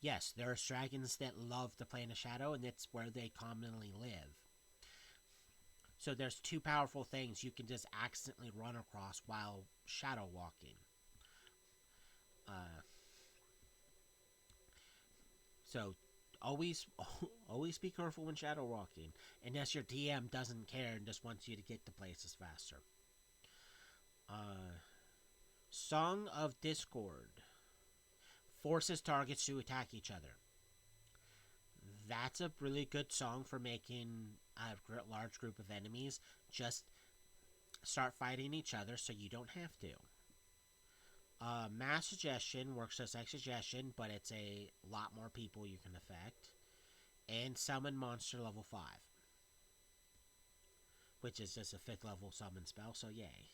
Yes, there are dragons that love the plane of shadow, and it's where they commonly live. So there's two powerful things you can just accidentally run across while shadow walking. Uh, so always always be careful when shadow walking, unless your DM doesn't care and just wants you to get to places faster. Uh, Song of Discord forces targets to attack each other. That's a really good song for making a large group of enemies just start fighting each other so you don't have to. Mass Suggestion works just like Suggestion, but it's a lot more people you can affect. And Summon Monster level 5, which is just a 5th level summon spell, so yay.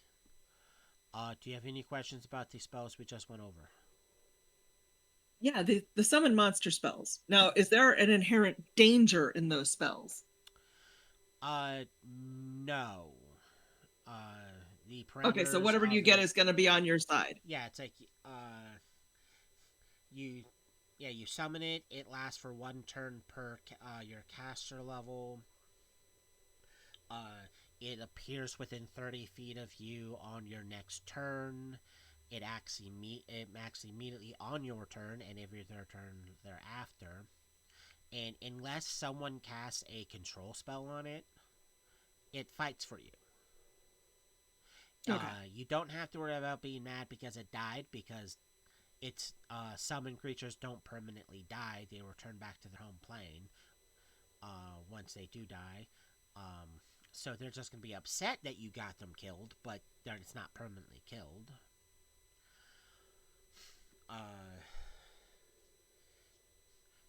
Do you have any questions about the spells we just went over? Yeah, the summon monster spells. Now, is there an inherent danger in those spells? No. Uh, the Okay, so parameters whatever you of get it, is going to be on your side. yeah, it's like, you, yeah, you summon it. It lasts for 1 turn per your caster level. Uh, it appears within 30 feet of you on your next turn. It acts immediately on your turn and every other turn thereafter. And unless someone casts a control spell on it, it fights for you. Okay. You don't have to worry about being mad because it died, because its summoned creatures don't permanently die. They return back to their home plane once they do die. Um, so they're just going to be upset that you got them killed, but it's not permanently killed. Uh,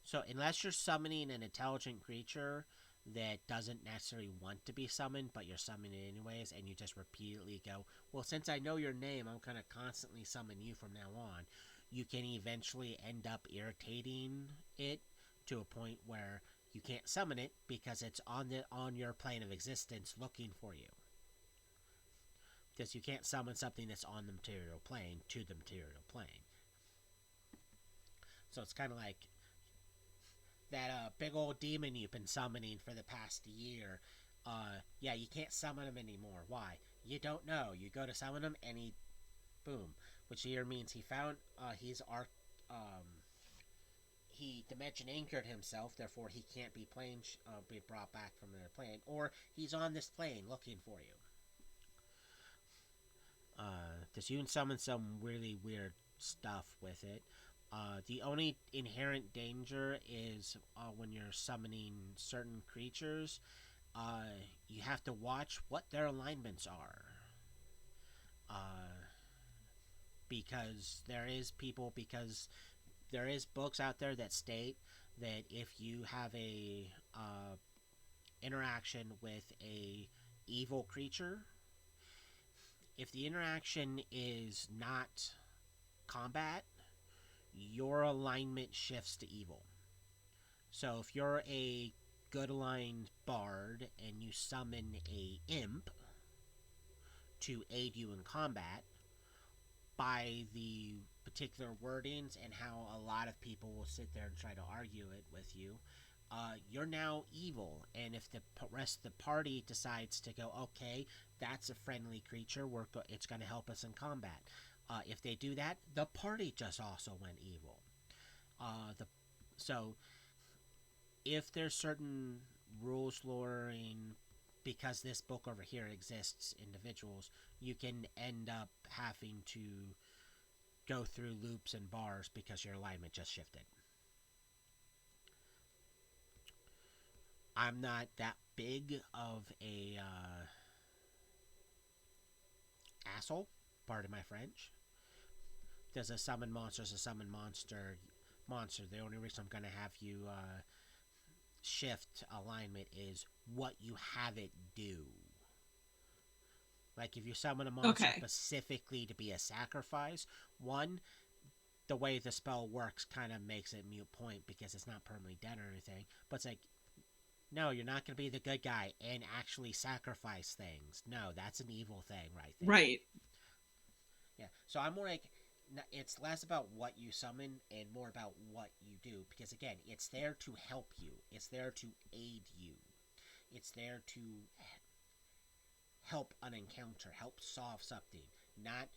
so unless you're summoning an intelligent creature, that doesn't necessarily want to be summoned, but you're summoning it anyways, and you just repeatedly go, well, since I know your name, I'm going to constantly summon you from now on, you can eventually end up irritating it to a point where you can't summon it because it's on your plane of existence looking for you. Because you can't summon something that's on the material plane to the material plane. So it's kind of like that big old demon you've been summoning for the past year. Yeah, you can't summon him anymore. Why? You don't know. You go to summon him, and he, boom. Which here means he found he dimension anchored himself. Therefore, he can't be brought back from another plane, or he's on this plane looking for you. Because you can summon some really weird stuff with it. The only inherent danger is when you're summoning certain creatures, you have to watch what their alignments are. Uh, because there is books out there that state that if you have a interaction with a evil creature, if the interaction is not combat, your alignment shifts to evil. So if you're a good aligned bard and you summon a imp to aid you in combat, by the particular wordings and how a lot of people will sit there and try to argue it with you, you're now evil. And if the rest of the party decides to go, okay, that's a friendly creature, it's going to help us in combat. If they do that, the party just also went evil. The so if there's certain rules lowering because this book over here exists individuals, you can end up having to go through loops and bars because your alignment just shifted. I'm not that big of a asshole, pardon my French. There's a summon monster's a summon monster. The only reason I'm going to have you shift alignment is what you have it do. Like if you summon a monster Okay. specifically to be a sacrifice, one, the way the spell works kind of makes it mute point because it's not permanently dead or anything. But it's like, no, you're not going to be the good guy and actually sacrifice things. No, that's an evil thing right there. Right. Yeah. So I'm more like, it's less about what you summon and more about what you do because again, it's there to help you. It's there to aid you. It's there to help an encounter, help solve something, not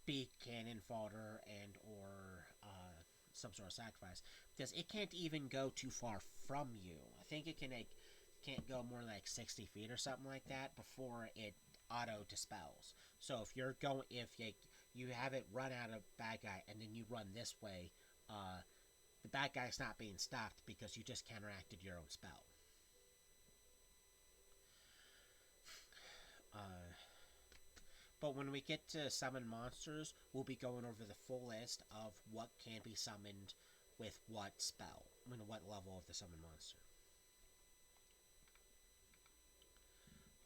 be cannon fodder and or some sort of sacrifice because it can't even go too far from you. I think it can't go more like 60 feet or something like that before it auto dispels. So if you have it run out of bad guy and then you run this way, the bad guy's not being stopped because you just counteracted your own spell. Uh, But when we get to summon monsters, we'll be going over the full list of what can be summoned with what spell, what level of the summon monster.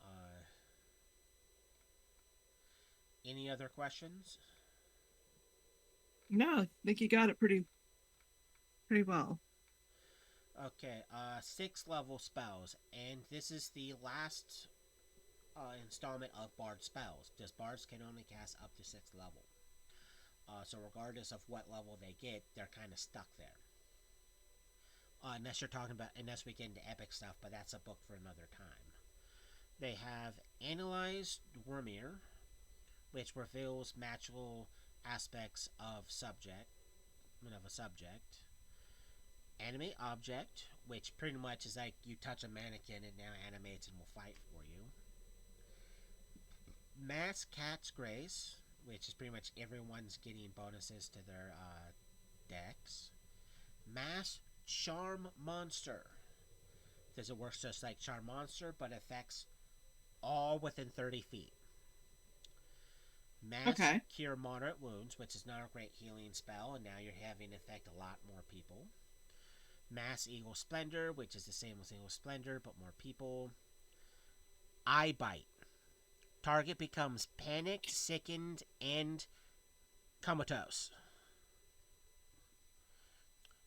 Uh, any other questions? No, I think you got it pretty well. Okay, 6 level spells, and this is the last installment of Bard spells. Because Bards can only cast up to 6th level. So regardless of what level they get, they're kind of stuck there. Unless we get into epic stuff, but that's a book for another time. They have Analyze Dwarmir, which reveals magical aspects of a subject. Animate Object, which pretty much is like you touch a mannequin and now animates and will fight for you. Mass Cat's Grace, which is pretty much everyone's getting bonuses to their decks. Mass Charm Monster. Because it works just like Charm Monster, but affects all within 30 feet. Mass Okay. Cure Moderate Wounds, which is not a great healing spell, and now you're having it affect a lot more people. Mass Eagle Splendor, which is the same as Eagle Splendor, but more people. Eye Bite. Target becomes panicked, sickened, and comatose.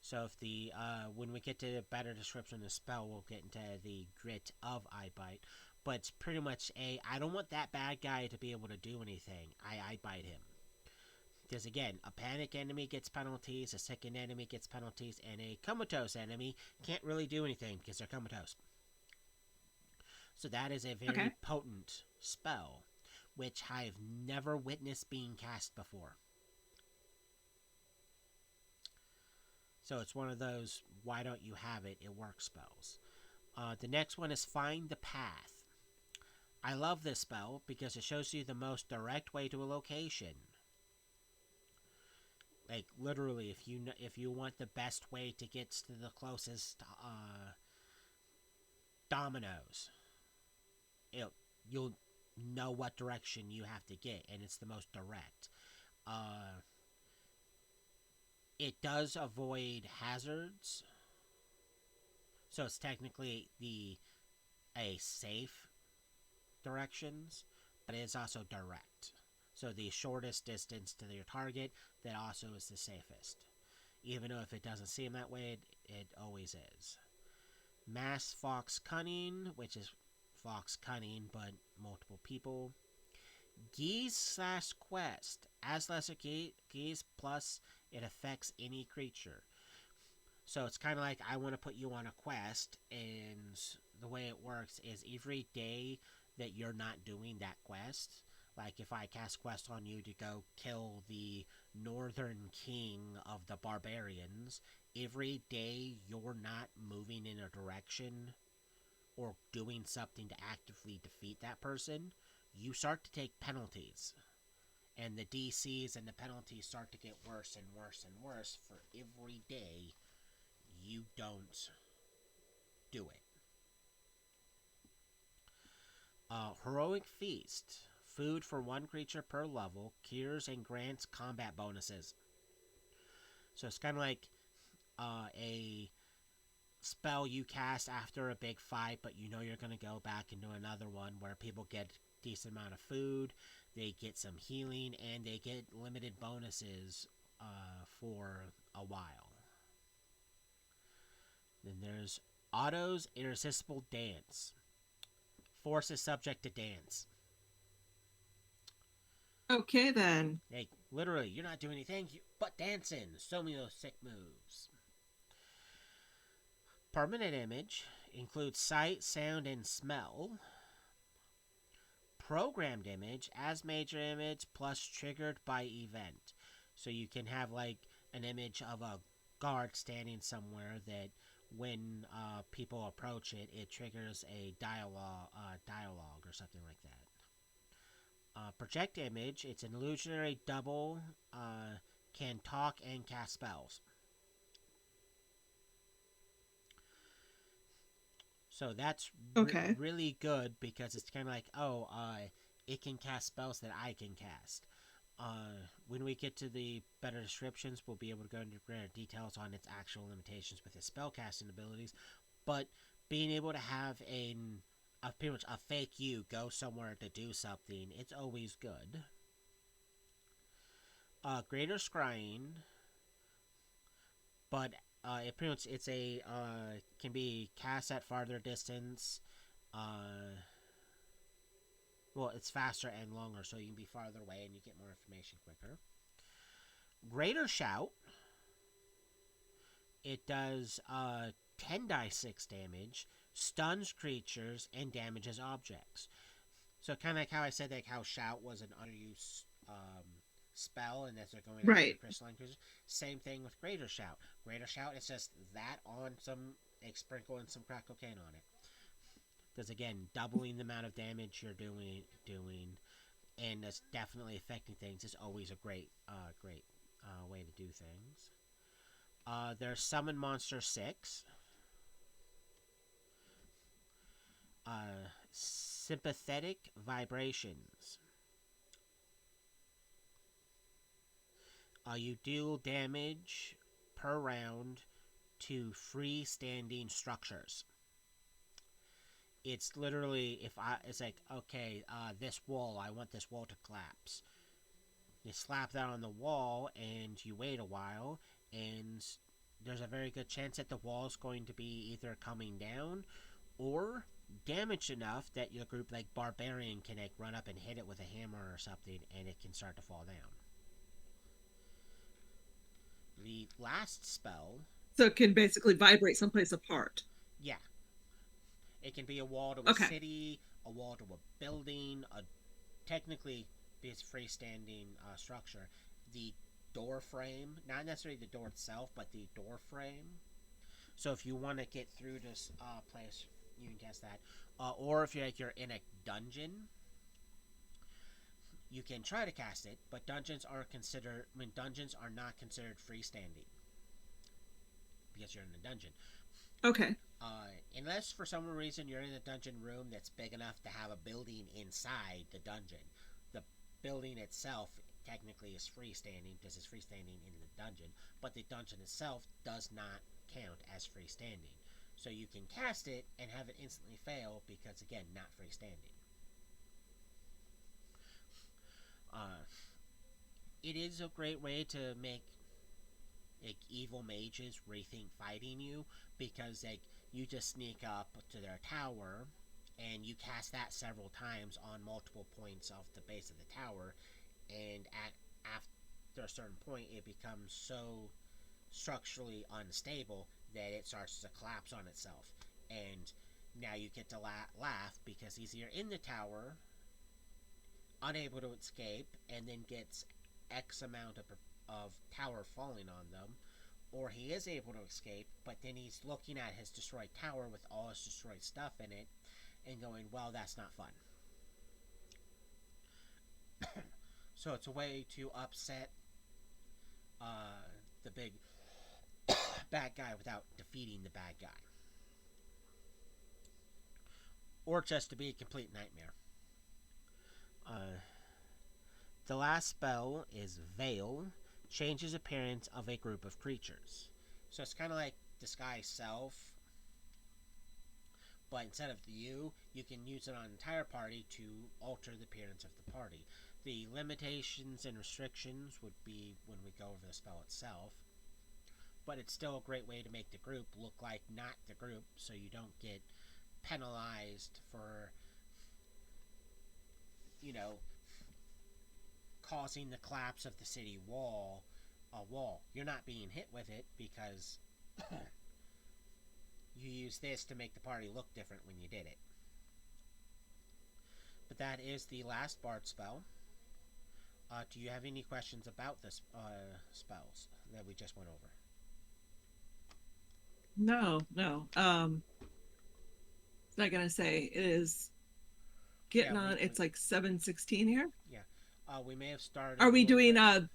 So if the when we get to a better description of the spell, we'll get into the grit of Eye Bite. But it's pretty much I don't want that bad guy to be able to do anything. I Eye Bite him. Because again, a panic enemy gets penalties, a sickened enemy gets penalties, and a comatose enemy can't really do anything because they're comatose. So that is a very potent spell, which I've never witnessed being cast before. So it's one of those, why don't you have it? It works spells. The next one is Find the Path. I love this spell because it shows you the most direct way to a location. Like literally, if you want the best way to get to the closest dominoes, you'll know what direction you have to get, and it's the most direct. It does avoid hazards, so it's technically a safe directions, but it is also direct. So the shortest distance to your target, that also is the safest. Even though if it doesn't seem that way, it always is. Mass Fox Cunning, which is Fox Cunning, but multiple people. Geese/Quest. As lesser geese, plus it affects any creature. So it's kind of like I want to put you on a quest, and the way it works is every day that you're not doing that quest, like if I cast quest on you to go kill the northern king of the barbarians, every day you're not moving in a direction or doing something to actively defeat that person, you start to take penalties. And the DCs and the penalties start to get worse and worse and worse for every day you don't do it. Heroic Feast. Food for one creature per level. Cures and grants combat bonuses. So it's kind of like a spell you cast after a big fight, but you know you're going to go back and do another one where people get a decent amount of food, they get some healing, and they get limited bonuses for a while. Then there's Otto's Irresistible Dance. Force is subject to dance. Okay, then. Like, literally, you're not doing anything but dancing. So many of those sick moves. Permanent image includes sight, sound, and smell. Programmed image as major image plus triggered by event. So you can have like an image of a guard standing somewhere that when people approach it, it triggers a dialogue or something like that. Project image, it's an illusionary double, can talk and cast spells. So that's really good because it's kind of like, it can cast spells that I can cast. When we get to the better descriptions, we'll be able to go into greater details on its actual limitations with its spellcasting abilities. But being able to have pretty much a fake you go somewhere to do something, it's always good. Greater Scrying, but it pretty much can be cast at farther distance. Well, it's faster and longer, so you can be farther away and you get more information quicker. Greater Shout. It does 10 die 6 damage, stuns creatures, and damages objects. So kind of like how I said like how Shout was an underused spell, and as they're going after crystalline creatures, same thing with Greater Shout. Greater Shout is just that on some sprinkle and some crack cocaine on it. Because again, doubling the amount of damage you're doing, and that's definitely affecting things is always a great way to do things. There's Summon Monster 6. Sympathetic Vibrations. You deal damage per round to freestanding structures. It's literally it's like, okay, this wall, I want this wall to collapse. You slap that on the wall and you wait a while, and there's a very good chance that the wall is going to be either coming down or damaged enough that your group like barbarian can like run up and hit it with a hammer or something, and it can start to fall down. The last spell, So it can basically vibrate someplace apart. yeah, it can be a wall to a Okay. city, a wall to a building, a technically it's freestanding structure. The door frame, not necessarily the door itself, but the door frame. So if you want to get through this place, you can cast that. Or if you're in a dungeon, you can try to cast it, but dungeons are not considered freestanding because you're in a dungeon. Okay. Unless for some reason you're in a dungeon room that's big enough to have a building inside the dungeon. The building itself technically is freestanding because it's freestanding in the dungeon, but the dungeon itself does not count as freestanding. So you can cast it and have it instantly fail because, again, not freestanding. Uh, it is a great way to make like evil mages rethink fighting you, because like you just sneak up to their tower and you cast that several times on multiple points of the base of the tower, and after a certain point it becomes so structurally unstable that it starts to collapse on itself, and now you get to laugh because he's either in the tower unable to escape and then gets X amount of tower falling on them, or he is able to escape, but then he's looking at his destroyed tower with all his destroyed stuff in it and going, well, that's not fun. So it's a way to upset the big bad guy without defeating the bad guy. Or just to be a complete nightmare. Uh, the last spell is Veil, changes appearance of a group of creatures. So it's kind of like Disguise Self, but instead of you can use it on an entire party to alter the appearance of the party. The limitations and restrictions would be when we go over the spell itself, but it's still a great way to make the group look like not the group, so you don't get penalized for, you know, causing the collapse of the city wall. You're not being hit with it because you use this to make the party look different when you did it. But that is the last Bard spell. Do you have any questions about this spells that we just went over? No, no. Not gonna say it is Yeah, getting on. It's like 7:16 here. Yeah, we may have started Are a we little doing late.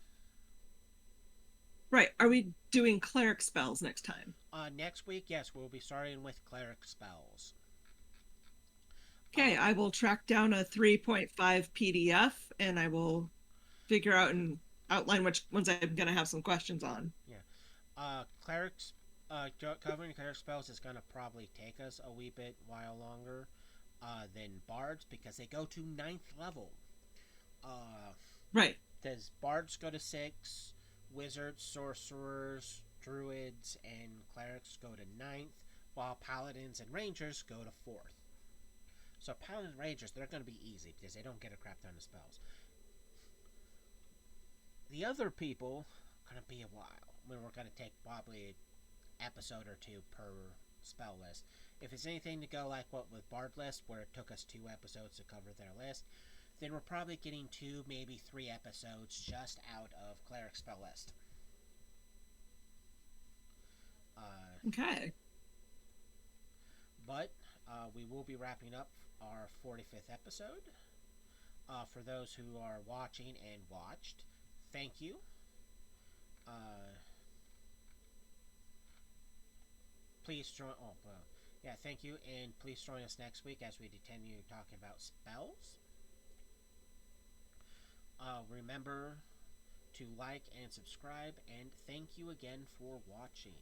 right? Are we doing cleric spells next time? Next week, yes, we'll be starting with cleric spells. Okay, I will track down a 3.5 PDF and I will figure out and outline which ones I'm gonna have some questions on. Yeah, clerics. Covering cleric spells is gonna probably take us a wee bit while longer than bards because they go to 9th level. Right. Does bards go to 6? Wizards, sorcerers, druids, and clerics go to 9th, while paladins and rangers go to 4th. So paladins and rangers, they're going to be easy because they don't get a crap ton of spells. The other people are going to be a while. We're going to take probably an episode or two per spell list. If it's anything to go like what with Bard list, where it took us 2 episodes to cover their list, then we're probably getting 2, maybe 3 episodes just out of cleric spell list. Okay. But we will be wrapping up our 45th episode. For those who are watching and watched, thank you. Please join. Oh, well, yeah, thank you, and please join us next week as we continue talking about spells. Remember to like and subscribe, and thank you again for watching.